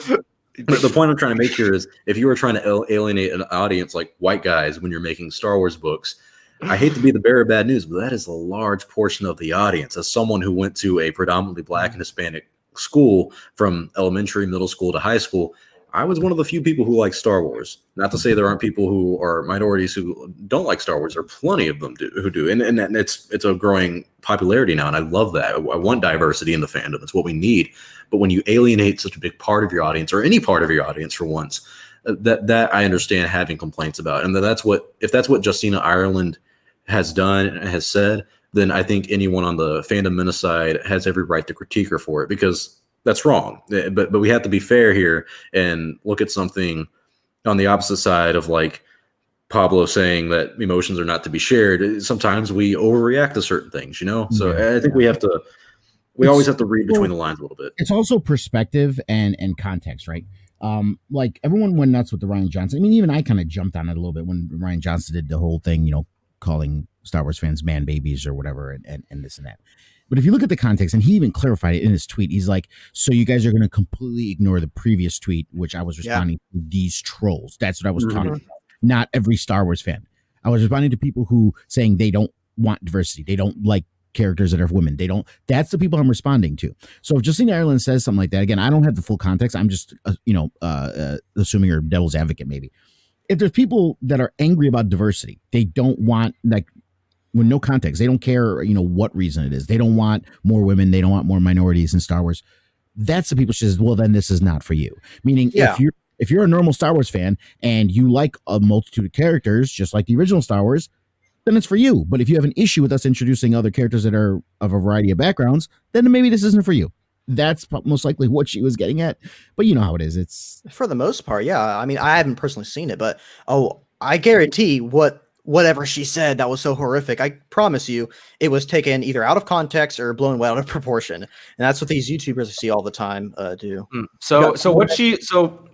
the point I'm trying to make here is, if you were trying to alienate an audience like white guys when you're making Star Wars books, I hate to be the bearer of bad news, but that is a large portion of the audience. As someone who went to a predominantly black and Hispanic school from elementary, middle school to high school, I was one of the few people who like Star Wars. Not to say there aren't people who are minorities who don't like Star Wars. There are plenty of them who do. And it's a growing popularity now, and I love that. I want diversity in the fandom. It's what we need. But when you alienate such a big part of your audience, or any part of your audience for once, that I understand having complaints about. And if that's what Justina Ireland has done and has said, then I think anyone on the Fandom Menace side has every right to critique her for it, because that's wrong. But we have to be fair here and look at something on the opposite side of, like Pablo saying that emotions are not to be shared. Sometimes we overreact to certain things, you know? So I think we always have to read between the lines a little bit. It's also perspective and context, right? Like everyone went nuts with the Rian Johnson. I mean, even I kind of jumped on it a little bit when Rian Johnson did the whole thing, you know, calling Star Wars fans man babies or whatever, and this and that. But if you look at the context, and he even clarified it in his tweet, he's like, so you guys are going to completely ignore the previous tweet, which I was responding to these trolls. That's what I was talking about. Not every Star Wars fan. I was responding to people who saying they don't want diversity. They don't like characters that are women. That's the people I'm responding to. So if Justina Ireland says something like that, again, I don't have the full context. I'm just, assuming you're devil's advocate, maybe. If there's people that are angry about diversity, they don't want, like, with no context, they don't care, you know, what reason it is. They don't want more women. They don't want more minorities in Star Wars. That's the people who says, well, then this is not for you. Meaning, if you're a normal Star Wars fan and you like a multitude of characters, just like the original Star Wars, then it's for you. But if you have an issue with us introducing other characters that are of a variety of backgrounds, then maybe this isn't for you. That's most likely what she was getting at. But you know how it is. It's for the most part, yeah. I mean, I haven't personally seen it, but I guarantee whatever she said that was so horrific, I promise you, it was taken either out of context or blown way out of proportion. And that's what these YouTubers I see all the time do. So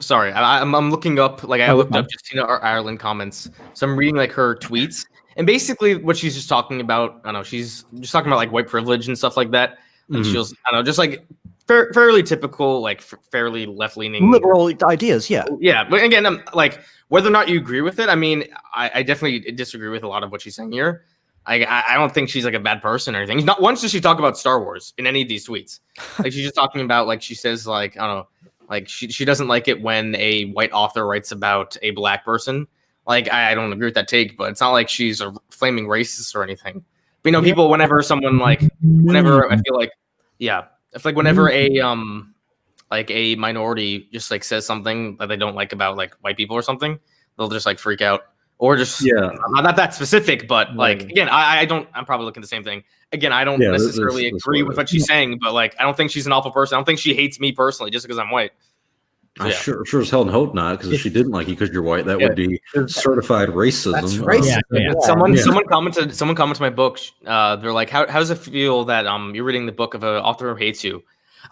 sorry, I'm looking up, like I looked up Justina Ireland comments. So I'm reading like her tweets, and basically what she's just talking about, I don't know, she's just talking about like white privilege and stuff like that. And she was, I don't know, just like fairly typical, like fairly left-leaning liberal ideas. Yeah. But again, I'm like, whether or not you agree with it, I mean, I definitely disagree with a lot of what she's saying here. I don't think she's like a bad person or anything. Not once does she talk about Star Wars in any of these tweets. Like she's just talking about, like she says, like, I don't know, like she doesn't like it when a white author writes about a black person. Like I don't agree with that take, but it's not like she's a flaming racist or anything. But you know, people, whenever someone whenever I feel like, it's like whenever a minority just like says something that they don't like about like white people or something, they'll just like freak out, or just not that specific, but like again, I'm probably looking at the same thing. Again, I don't necessarily agree with what she's saying, but like I don't think she's an awful person. I don't think she hates me personally just because I'm white. I sure as hell hope not, because if she didn't like you because you're white, that would be certified racism. That's racist. Someone commented my book. They're like, how does it feel that you're reading the book of an author who hates you?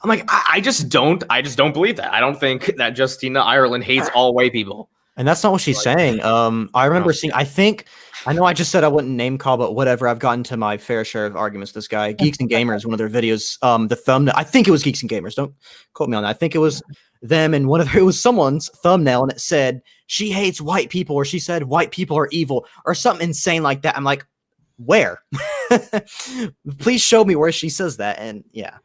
I'm like, I just don't believe that. I don't think that Justina Ireland hates all white people. And that's not what she's saying. I remember seeing, I know I just said I wouldn't name call, but whatever. I've gotten to my fair share of arguments with this guy. Geeks and Gamers, one of their videos, the thumbnail, I think it was Geeks and Gamers. Don't quote me on that. I think it was them, and it was someone's thumbnail, and it said, she hates white people, or she said white people are evil, or something insane like that. I'm like, where? Please show me where she says that. And yeah.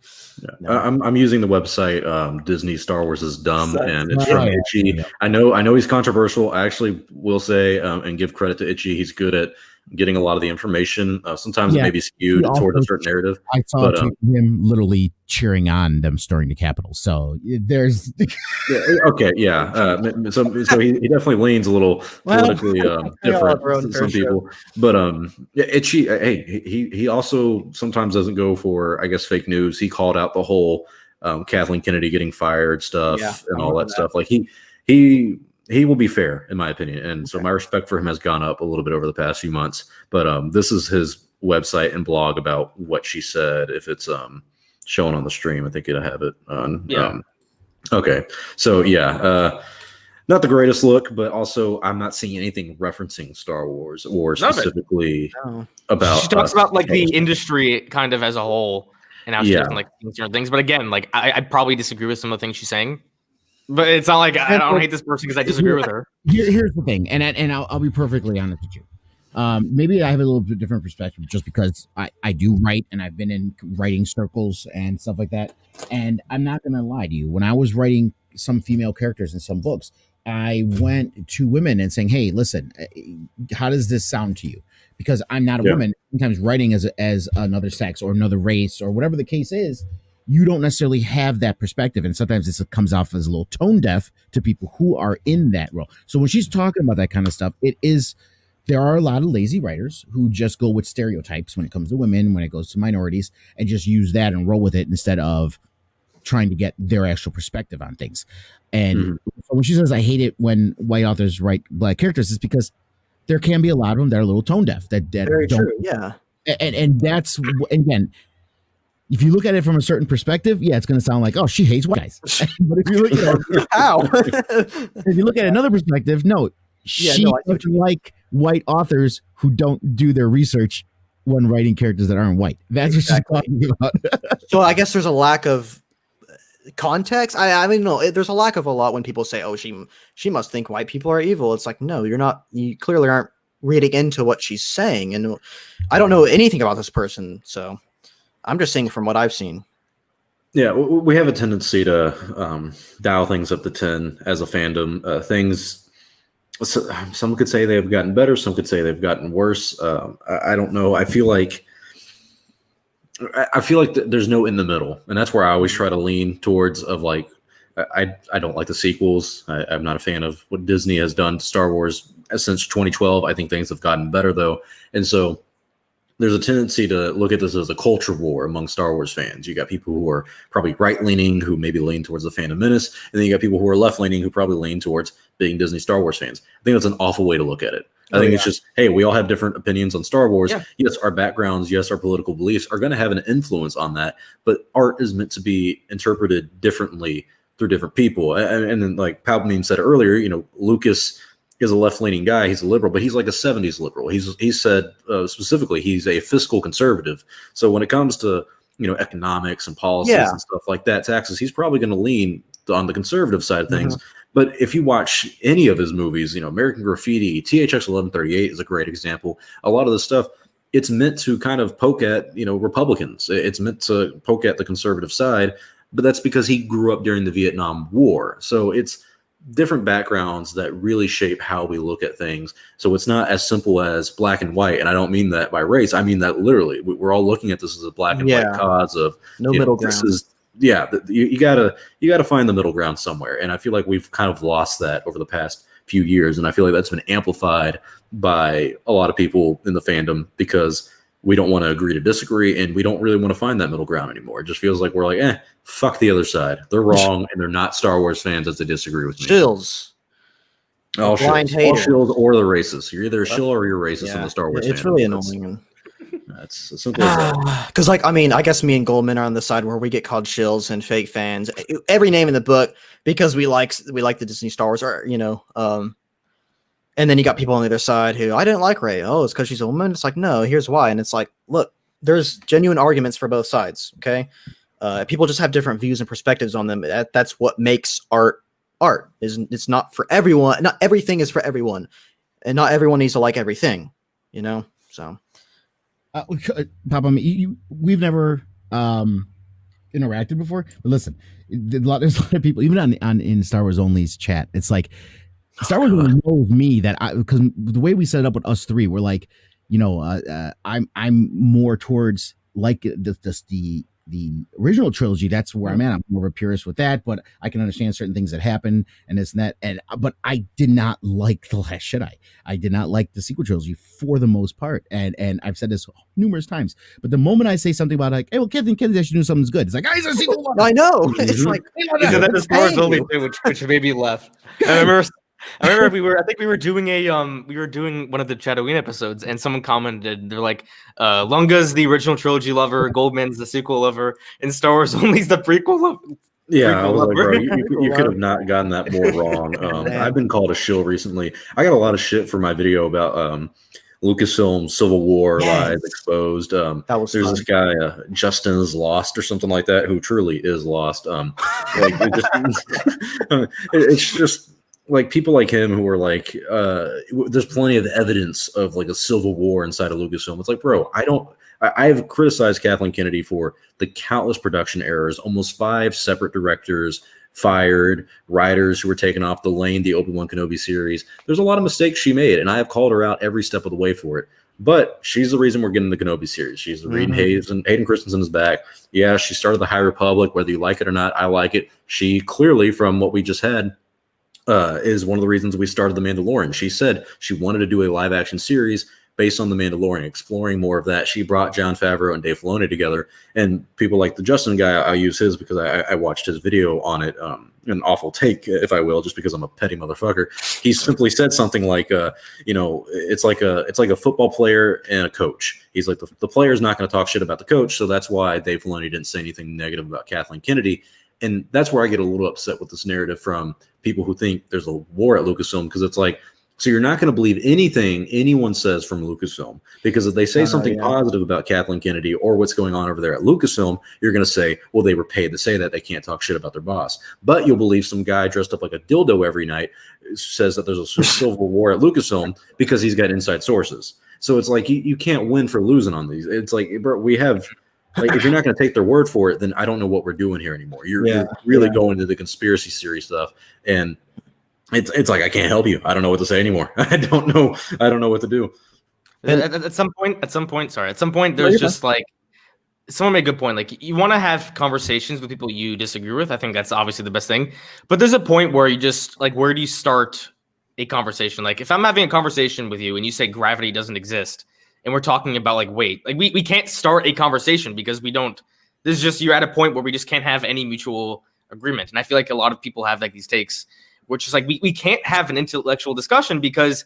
No. I'm using the website Disney Star Wars is dumb, and it's from Right. Itchy. I know he's controversial. I actually will say and give credit to Itchy. He's good at getting a lot of the information. Sometimes it may be skewed toward a certain narrative. I saw him literally cheering on them storming the Capitol. So there's okay, yeah. So he definitely leans a little politically different than some people. But Itchy, hey, he also sometimes doesn't go for, I guess, fake news. He called out the whole Kathleen Kennedy getting fired stuff and all that stuff. Like he will be fair, in my opinion. And so my respect for him has gone up a little bit over the past few months. But this is his website and blog about what she said. If it's shown on the stream, I think it'll have it on. Yeah. Okay. So, not the greatest look, but also I'm not seeing anything referencing Star Wars or specifically about. She talks about like the industry kind of as a whole and how she doesn't like certain things. But again, like I probably disagree with some of the things she's saying. But it's not like I don't hate this person because I disagree with her. Here's the thing, and I'll be perfectly honest with you. Maybe I have a little bit different perspective just because I do write and I've been in writing circles and stuff like that. And I'm not going to lie to you. When I was writing some female characters in some books, I went to women and saying, hey, listen, how does this sound to you? Because I'm not a woman. Sometimes writing as another sex or another race or whatever the case is, you don't necessarily have that perspective. And sometimes this comes off as a little tone deaf to people who are in that role. So when she's talking about that kind of stuff, there are a lot of lazy writers who just go with stereotypes when it comes to women, when it goes to minorities, and just use that and roll with it instead of trying to get their actual perspective on things. And when she says, I hate it when white authors write black characters, it's because there can be a lot of them that are a little tone deaf. That very don't, true, yeah. And that's, again, if you look at it from a certain perspective, it's going to sound like, oh, she hates white guys. But if you look, if you look at another perspective, no, she doesn't like white authors who don't do their research when writing characters that aren't white. That's what she's talking about. So I guess there's a lack of context. I mean, no, there's a lack of a lot when people say, oh, she must think white people are evil. It's like, no, you're not. You clearly aren't reading into what she's saying. And I don't know anything about this person, so I'm just saying from what I've seen. Yeah, we have a tendency to dial things up to 10 as a fandom. Things, some could say they've gotten better, some could say they've gotten worse. I don't know. I feel like there's no in the middle, and that's where I always try to lean towards. Of like, I don't like the sequels. I'm not a fan of what Disney has done to Star Wars since 2012. I think things have gotten better though, and so there's a tendency to look at this as a culture war among Star Wars fans. You got people who are probably right-leaning, who maybe lean towards the Phantom Menace, and then you got people who are left-leaning, who probably lean towards being Disney Star Wars fans. I think that's an awful way to look at it. I think it's just, hey, we all have different opinions on Star Wars. Yeah. Yes, our backgrounds, yes, our political beliefs are going to have an influence on that, but art is meant to be interpreted differently through different people. And then, like Palpamemes said earlier, Lucas is a left-leaning guy. He's a liberal, but he's like a 70s liberal. He said specifically he's a fiscal conservative. So when it comes to economics and policies and stuff like that, taxes, he's probably going to lean on the conservative side of things. But if you watch any of his movies, American Graffiti, THX 1138 is a great example. A lot of the stuff, it's meant to kind of poke at Republicans. It's meant to poke at the conservative side, but that's because he grew up during the Vietnam War. So it's different backgrounds that really shape how we look at things. So it's not as simple as black and white. And I don't mean that by race. I mean that literally. We're all looking at this as a black and white cause of no middle ground. You gotta find the middle ground somewhere. And I feel like we've kind of lost that over the past few years. And I feel like that's been amplified by a lot of people in the fandom because we don't want to agree to disagree, and we don't really want to find that middle ground anymore. It just feels like we're like, fuck the other side. They're wrong, and they're not Star Wars fans as they disagree with me. Shills. All shills or the racists. You're either a shill or you're racist in the Star Wars It's really annoying. That's as simple as that. Because, I guess me and Goldman are on the side where we get called shills and fake fans. Every name in the book because we like the Disney Star Wars, or and then you got people on the other side who, I didn't like Rey. Oh, it's because she's a woman. It's like, no, here's why. And it's like, look, there's genuine arguments for both sides. Okay. People just have different views and perspectives on them. That's what makes art. It's not for everyone. Not everything is for everyone, and not everyone needs to like everything, So Papa, we've never interacted before, but listen, there's a lot of people, even on in Star Wars Only's chat. It's like Star Wars Only knows me that because the way we set it up with us three, we're like, I'm more towards like the original trilogy. That's where I'm at. I'm more of a purist with that, but I can understand certain things that happen and this and that. But I did not like The Last Jedi. I did not like the sequel trilogy for the most part. And I've said this numerous times. But the moment I say something about like, hey, well, Kathleen Kennedy actually knew something's good. It's like, guys, I see the I know. It's like, yeah, that the Star Wars Only too, which maybe left. I remember I think we were doing one of the Chatooine episodes, and someone commented, they're like, Lunga's the original trilogy lover, Goldman's the sequel lover, and Star Wars Only's the prequel lover. Yeah, I was like, bro, you could have not gotten that more wrong. I've been called a shill recently. I got a lot of shit for my video about Lucasfilm Civil War lies exposed. There's fun. This guy, Justin is lost or something like that, who truly is lost. It's just like people like him who are like, there's plenty of evidence of like a civil war inside of Lucasfilm. It's like, bro, I have criticized Kathleen Kennedy for the countless production errors, almost 5 separate directors fired, writers who were taken off the lane, the Obi-Wan Kenobi series. There's a lot of mistakes she made, and I have called her out every step of the way for it. But she's the reason we're getting the Kenobi series. She's the reason Hayden Christensen is back. Yeah, she started the High Republic, whether you like it or not. I like it. She clearly, from what we just had, is one of the reasons we started The Mandalorian. She said she wanted to do a live action series based on The Mandalorian, exploring more of that. She brought Jon Favreau and Dave Filoni together, and people like the Justin guy, I use his because I watched his video on it, an awful take, if I will, just because I'm a petty motherfucker. He simply said something like, it's like a football player and a coach. He's like, the player's not going to talk shit about the coach, so that's why Dave Filoni didn't say anything negative about Kathleen Kennedy. And that's where I get a little upset with this narrative from people who think there's a war at Lucasfilm, because it's like, so you're not going to believe anything anyone says from Lucasfilm, because if they say something positive about Kathleen Kennedy or what's going on over there at Lucasfilm, you're going to say, well, they were paid to say that. They can't talk shit about their boss. But you'll believe some guy dressed up like a dildo every night says that there's a civil war at Lucasfilm because he's got inside sources. So it's like you can't win for losing on these. It's like, bro, we have... Like, if you're not going to take their word for it, then I don't know what we're doing here anymore. You're really going to the conspiracy theory stuff, and it's like I can't help you. I don't know what to say anymore. I don't know what to do. At some point, there's just like someone made a good point. Like, you want to have conversations with people you disagree with. I think that's obviously the best thing. But there's a point where you just like, where do you start a conversation? Like, if I'm having a conversation with you and you say gravity doesn't exist, and we're talking about like weight, like we can't start a conversation because we don't. This is just, you're at a point where we just can't have any mutual agreement. And I feel like a lot of people have like these takes, which is like we can't have an intellectual discussion because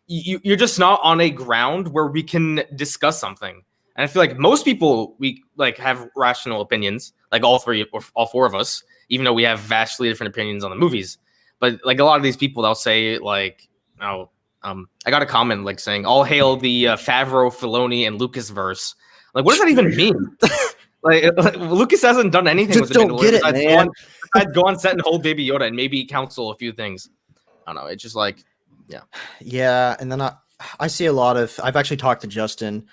you're just not on a ground where we can discuss something. And I feel like most people, we like have rational opinions, like all 3 or all 4 of us, even though we have vastly different opinions on the movies. But like a lot of these people, they'll say like, oh, I got a comment like saying, "All hail the Favreau, Filoni, and Lucas verse." Like, what does that even mean? like Lucas hasn't done anything just with the don't get it, man. I'd go on set and hold Baby Yoda and maybe counsel a few things. I don't know. It's just like, yeah. And then I see a lot of. I've actually talked to Justin.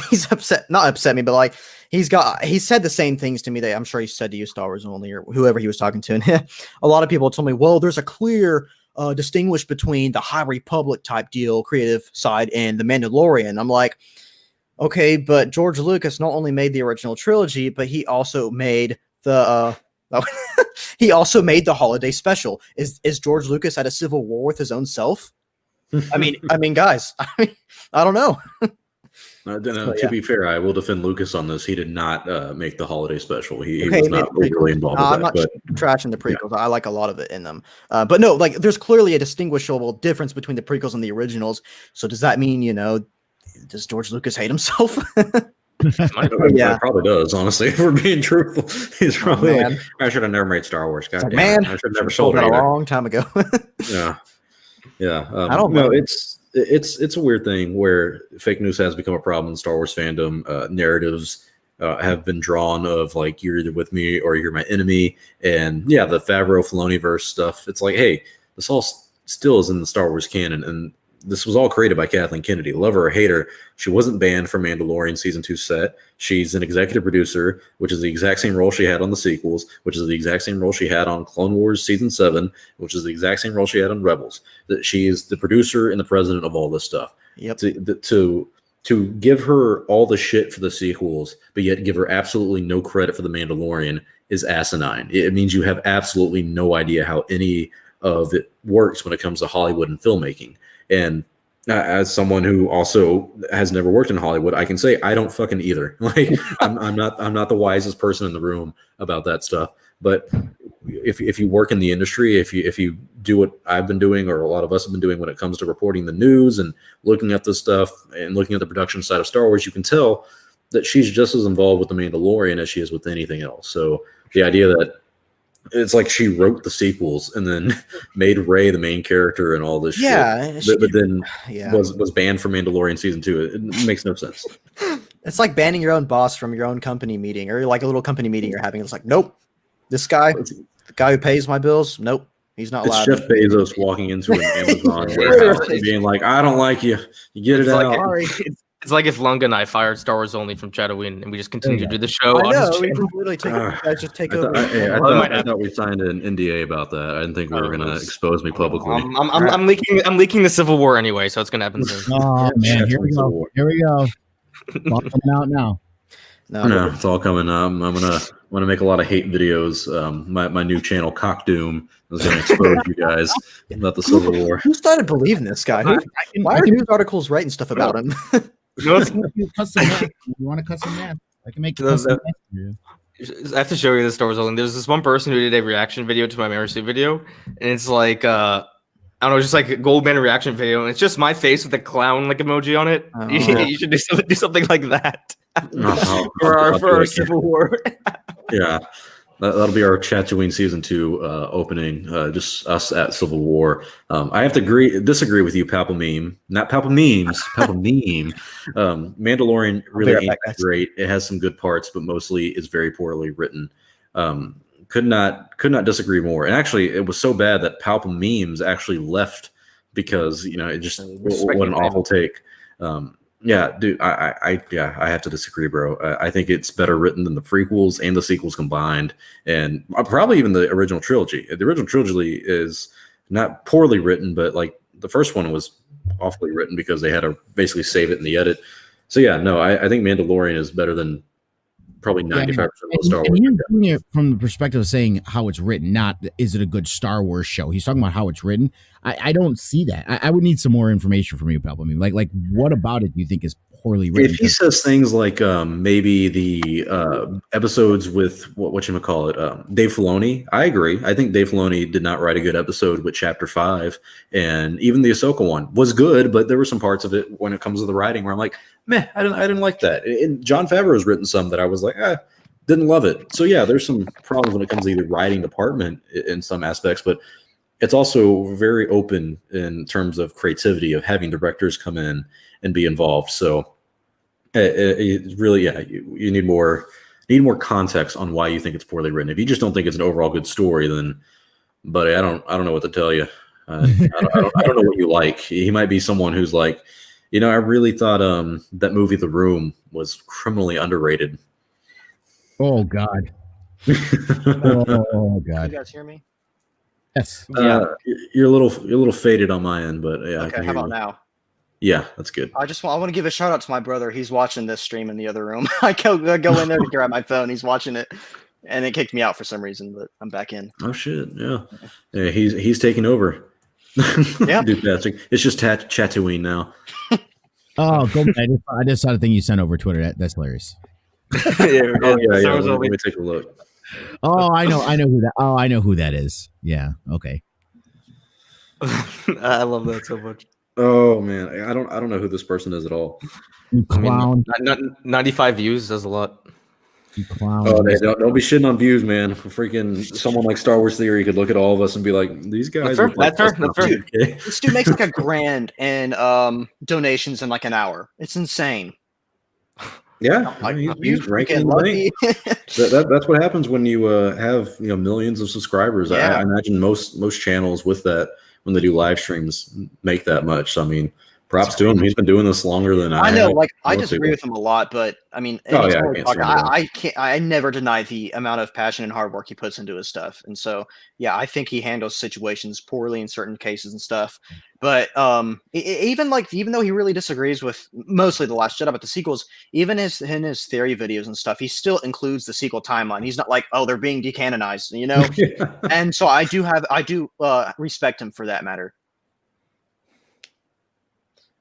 He's not upset me, but like he said the same things to me that I'm sure he said to you, Star Wars Only, or whoever he was talking to. And a lot of people told me, well, there's a clear distinguish between the High Republic type deal, creative side, and the Mandalorian. I'm like, okay, but George Lucas not only made the original trilogy, but he also made the holiday special. Is George Lucas at a civil war with his own self? I mean, guys, I don't know. To be fair, I will defend Lucas on this. He did not make the holiday special. He was not really involved with that. I'm not trashing the prequels. Yeah. I like a lot of it in them. But no, like there's clearly a distinguishable difference between the prequels and the originals. So does that mean, does George Lucas hate himself? He probably does, honestly. If we're being truthful, he's probably like, I should have never made Star Wars. God damn, man, I should have never sold it a long time ago. Yeah. I don't know. It's a weird thing where fake news has become a problem in Star Wars fandom. Narratives have been drawn of like, you're either with me or you're my enemy. And yeah, the Favreau Filoni verse stuff. It's like, hey, this all still is in the Star Wars canon, and this was all created by Kathleen Kennedy. Love her or hate her, she wasn't banned from Mandalorian season 2 set. She's an executive producer, which is the exact same role she had on the sequels, which is the exact same role she had on Clone Wars season 7, which is the exact same role she had on Rebels. That she is the producer and the president of all this stuff. Yep. To give her all the shit for the sequels, but yet give her absolutely no credit for the Mandalorian is asinine. It means you have absolutely no idea how any of it works when it comes to Hollywood and filmmaking. And as someone who also has never worked in Hollywood, I can say I don't fucking either. Like I'm not the wisest person in the room about that stuff. But if you work in the industry, if you do what I've been doing, or a lot of us have been doing when it comes to reporting the news and looking at this stuff and looking at the production side of Star Wars, you can tell that she's just as involved with The Mandalorian as she is with anything else. So the idea that it's like she wrote the sequels and then made Rey the main character and all this shit, but then was banned from Mandalorian season 2. It makes no sense. It's like banning your own boss from your own company meeting, or like a little company meeting you're having. It's like, nope, this guy, the guy who pays my bills, nope, he's not allowed. It's Jeff Bezos walking into an Amazon warehouse and being like, I don't like you. You get it out. It's like if Lunga and I fired Star Wars Only from Tatooine and we just continued to do the show. I know, we can literally take over. I thought we signed an NDA about that. I didn't think we were going to expose me publicly. I'm leaking the Civil War anyway, so it's going to happen soon. Oh man, here we go. Here we go. It's all coming out now. No, it's all coming. I'm gonna make a lot of hate videos. My new channel, Cock Doom, is gonna expose you guys about the Civil War. Who started believing this guy? Why are news articles writing stuff about him? You want to cut some math? I can make custom math. I have to show you the Star Wars Only. There's this one person who did a reaction video to my Mary Sue video, and it's like I don't know, just like a Goldman reaction video, and it's just my face with a clown like emoji on it. Oh. You should do something like that for our Civil War. Yeah, that'll be our Tatooine season 2 opening. Just us at Civil War. I have to disagree with you, Palpameme. Not Palpamemes. Palpameme. Mandalorian really ain't great. It has some good parts, but mostly is very poorly written. Could not disagree more. And actually, it was so bad that Palpamemes actually left because it just what an awful take. Yeah, dude, I have to disagree, bro. I think it's better written than the prequels and the sequels combined, and probably even the original trilogy. The original trilogy is not poorly written, but like the first one was awfully written because they had to basically save it in the edit. So yeah, no, I think Mandalorian is better than probably 95% of the Star Wars. And you're doing it from the perspective of saying how it's written, not is it a good Star Wars show. He's talking about how it's written. I don't see that. I would need some more information from you, Palpameme. Like what about it do you think is poorly written? If he says things like maybe the episodes with whatchamacallit, Dave Filoni, I agree. I think Dave Filoni did not write a good episode with Chapter 5, and even the Ahsoka one was good, but there were some parts of it when it comes to the writing where I'm like, meh, I didn't like that. And Jon Favreau has written some that I was like, didn't love it. So yeah, there's some problems when it comes to the writing department in some aspects, but it's also very open in terms of creativity of having directors come in and be involved. So it really, you need more context on why you think it's poorly written. If you just don't think it's an overall good story, then, buddy, I don't know what to tell you. I don't know what you like. He might be someone who's like, I really thought that movie The Room was criminally underrated. Oh God. Oh God. You guys hear me? Yes. You're a little faded on my end, but yeah. Okay, how about now? Yeah, that's good. I want to give a shout out to my brother. He's watching this stream in the other room. I go in there to grab my phone. He's watching it, and it kicked me out for some reason, but I'm back in. Oh shit! Yeah, he's taking over. Yeah, dude, it's just Tatooine now. Oh, go ahead. I just saw the thing you sent over Twitter. That's hilarious. Yeah. Let me take a look. Oh, I know who that. Oh, I know who that is. Yeah. Okay. I love that so much. Oh man, I don't know who this person is at all. You clown. 95 views does a lot. You clown. Oh, don't be shitting on views, man. Freaking someone like Star Wars Theory could look at all of us and be like, these guys. That's fair. Okay. This dude makes like $1,000 in donations in like an hour. It's insane. Yeah, he's ranking lucky. That's what happens when you have millions of subscribers. Yeah. I imagine most channels with when they do live streams make that much. So, I mean, props to him. He's been doing this longer than I know. have. Like, I disagree with him a lot, but I mean, Oh, yeah, I can't. I never deny the amount of passion and hard work he puts into his stuff, and so yeah, I think he handles situations poorly in certain cases and stuff. But even though he really disagrees with mostly The Last Jedi, but the sequels, even in his theory videos and stuff, he still includes the sequel timeline. He's not like, oh, they're being decanonized, you know. And so I do respect him for that matter.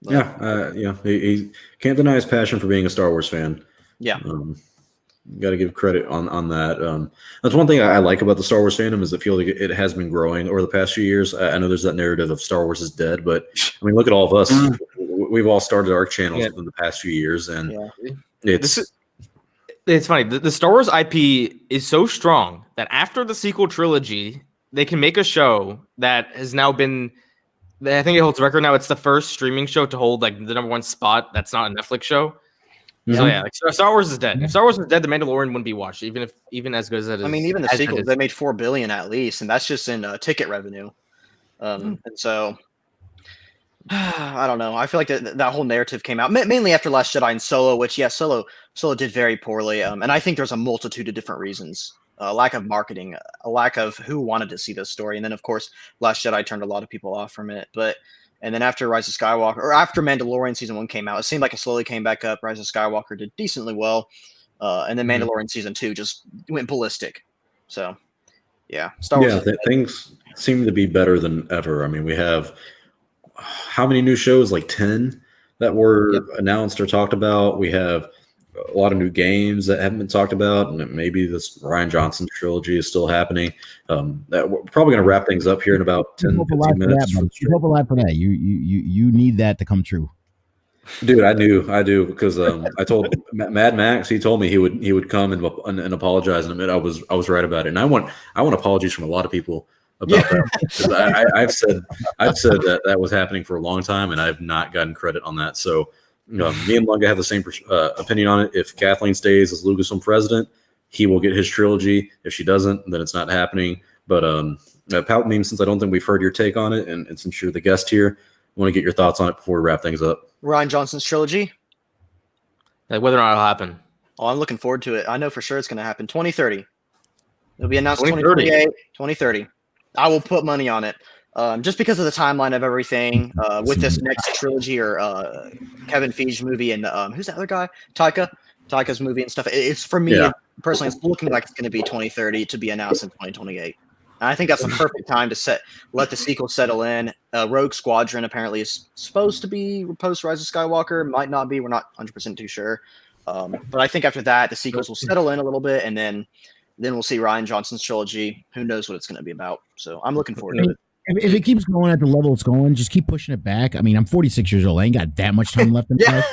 He can't deny his passion for being a Star Wars fan. Yeah. Got to give credit on that. That's one thing I like about the Star Wars fandom is I feel like it has been growing over the past few years. I know there's that narrative of Star Wars is dead, but I mean, look at all of us. We've all started our channels within the past few years, and it's funny. The Star Wars IP is so strong that after the sequel trilogy, they can make a show that has now been. I think it holds record now. It's the first streaming show to hold like the #1 spot. That's not a Netflix show. Yeah. So yeah, like Star Wars is dead. If Star Wars was dead, The Mandalorian wouldn't be watched, even as good as it is. I mean, even the sequels, they made $4 billion at least, and that's just in ticket revenue. And so I don't know. I feel like that whole narrative came out mainly after Last Jedi and Solo, which Solo did very poorly. And I think there's a multitude of different reasons. A lack of marketing, a lack of who wanted to see this story, and then of course Last Jedi turned a lot of people off from it. And then after Rise of Skywalker, or after Mandalorian season 1 came out, it seemed like it slowly came back up. Rise of Skywalker did decently well, and then Mandalorian season 2 just went ballistic. So yeah, Star Wars. Yeah, things seem to be better than ever. I mean, we have how many new shows? Like 10 that were announced or talked about. We have a lot of new games that haven't been talked about, and maybe this Rian Johnson trilogy is still happening. That we're probably going to wrap things up here in about 10, 15 minutes. You hope a lot for that. You need that to come true. Dude, I do because I told Mad Max. He told me he would come and apologize and admit I was right about it. And I want apologies from a lot of people about that. I've said that was happening for a long time, and I've not gotten credit on that. So. Me and Lunga have the same opinion on it. If Kathleen stays as Lucasfilm president, he will get his trilogy. If she doesn't, then it's not happening. But Palpamemes, since I don't think we've heard your take on it, and since you're the guest here, I want to get your thoughts on it before we wrap things up. Rian Johnson's trilogy? Like whether or not it'll happen. Oh, I'm looking forward to it. I know for sure it's going to happen. 2030. It'll be announced 2028, 2030. I will put money on it. Just because of the timeline of everything with this next trilogy or Kevin Feige movie and who's that other guy? Taika's movie and stuff. It's for me personally, it's looking like it's going to be 2030 to be announced in 2028. And I think that's the perfect time to let the sequel settle in. Rogue Squadron apparently is supposed to be post Rise of Skywalker. Might not be. We're not 100% too sure. But I think after that, the sequels will settle in a little bit, and then we'll see Rian Johnson's trilogy. Who knows what it's going to be about? So I'm looking forward to it. If it keeps going at the level it's going, just keep pushing it back. I mean, I'm 46 years old. I ain't got that much time left in life.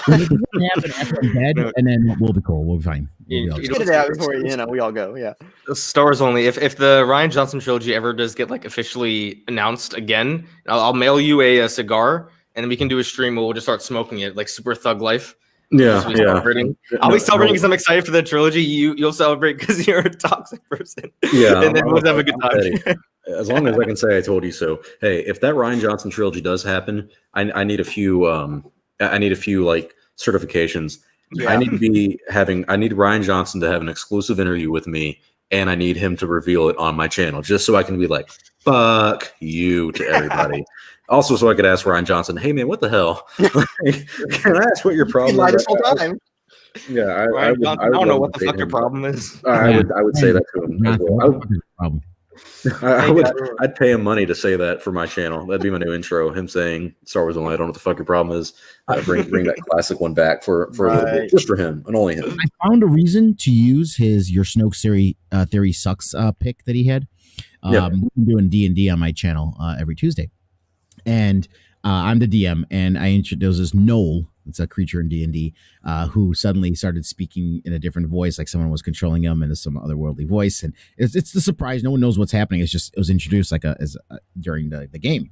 When it doesn't happen after I'm dead, and then we'll be cool. We'll be fine. Get it out before we all go. Yeah. Star Wars only. If the Rian Johnson trilogy ever does get like officially announced again, I'll mail you a cigar, and then we can do a stream where we'll just start smoking it like Super Thug Life. Yeah. I'll be celebrating because I'm excited for the trilogy. You'll celebrate because you're a toxic person. Yeah. And then we'll have a good time. As long as I can say I told you so. Hey, if that Rian Johnson trilogy does happen, I need a few like certifications. Yeah. I need Rian Johnson to have an exclusive interview with me, and I need him to reveal it on my channel, just so I can be like, "Fuck you" to everybody. Also, so I could ask Rian Johnson, "Hey man, what the hell? Can I ask what your problem is?" This whole time. Yeah, I don't know what the fuck your problem is. I would say that to him as well. I'd pay him money to say that for my channel. That'd be my new intro. Him saying Star Wars only. I don't know what the fuck your problem is. Bring that classic one back for a little bit, just for him and only him. I found a reason to use your Snoke theory sucks pick that he had. We've been doing D&D on my channel every Tuesday, and I'm the DM, and there was this Knoll. It's a creature in D&D who suddenly started speaking in a different voice, like someone was controlling him in some otherworldly voice. And it's the surprise. No one knows what's happening. It was introduced during the game.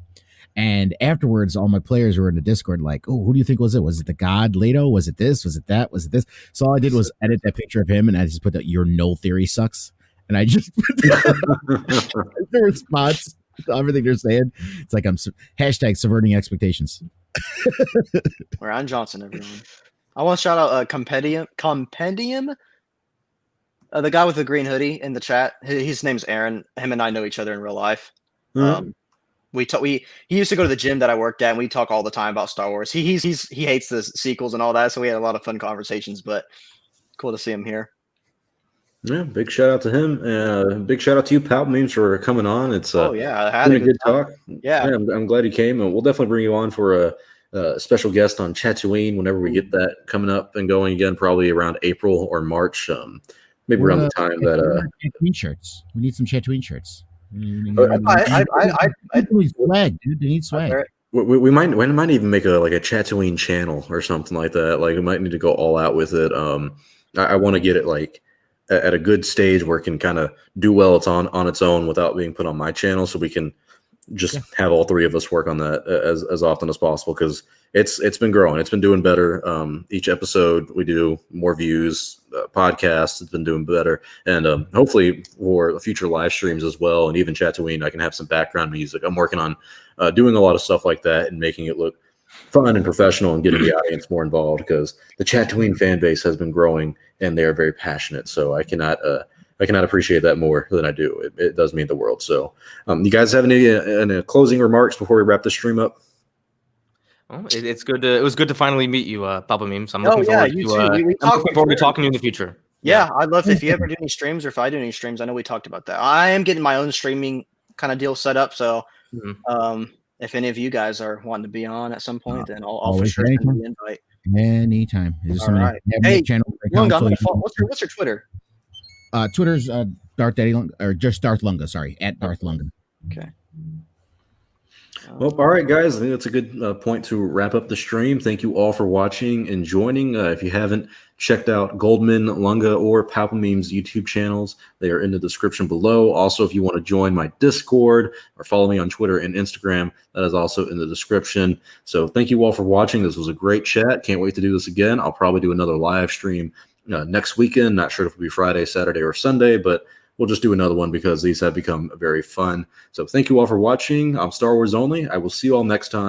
And afterwards, all my players were in the Discord like, oh, who do you think was it? Was it the god Leto? Was it this? Was it that? Was it this? So all I did was edit that picture of him, and I just put your Knoll theory sucks. And I just put the response. Everything they're saying, it's like I'm hashtag subverting expectations. Ryan Johnson, everyone. I want to shout out Compendium. The guy with the green hoodie in the chat. His name's Aaron. Him and I know each other in real life. He used to go to the gym that I worked at, and we talk all the time about Star Wars. He hates the sequels and all that, so we had a lot of fun conversations. But cool to see him here. Yeah, big shout out to him. Big shout out to you, Palpamemes, for coming on. It's I had been a good talk. Yeah, I'm glad you came, and we'll definitely bring you on for a special guest on Tatooine whenever we get that coming up and going again, probably around April or March. Maybe around the time that Tatooine shirts. We need some Tatooine shirts. I need swag, dude. They need swag. we might even make a Tatooine channel or something like that. Like we might need to go all out with it. I want to get it like at a good stage where it can kind of do well. It's on its own without being put on my channel, so we can just have all three of us work on that as often as possible, because it's been growing. It's been doing better. Each episode we do more views. Podcast has been doing better, and hopefully for future live streams as well, and even Tatooine, I can have some background music. I'm working on doing a lot of stuff like that and making it look fun and professional and getting the audience more involved, because the Tatooine fan base has been growing and they are very passionate. So I cannot appreciate that more than I do. It does mean the world. So you guys have any closing remarks before we wrap the stream up? Well, it's good. It was good to finally meet you, Palpamemes. I'm looking forward to talking to you in the future. Yeah, I'd love to, if you ever do any streams, or if I do any streams. I know we talked about that. I am getting my own streaming kind of deal set up. So if any of you guys are wanting to be on at some point, then I'll for sure send you the invite. Anytime. All right. Hey, what's your Twitter? Twitter's Darth Daddy Lunga, or just Darth Lunga. Sorry, at Darth Lunga. Okay. Well, all right, guys. I think that's a good point to wrap up the stream. Thank you all for watching and joining. If you haven't checked out Goldman, Lunga, or Palpamemes' YouTube channels, they are in the description below. Also, if you want to join my Discord or follow me on Twitter and Instagram, that is also in the description. So thank you all for watching. This was a great chat. Can't wait to do this again. I'll probably do another live stream next weekend. Not sure if it'll be Friday, Saturday, or Sunday, but we'll just do another one because these have become very fun. So thank you all for watching. I'm Star Wars Only. I will see you all next time.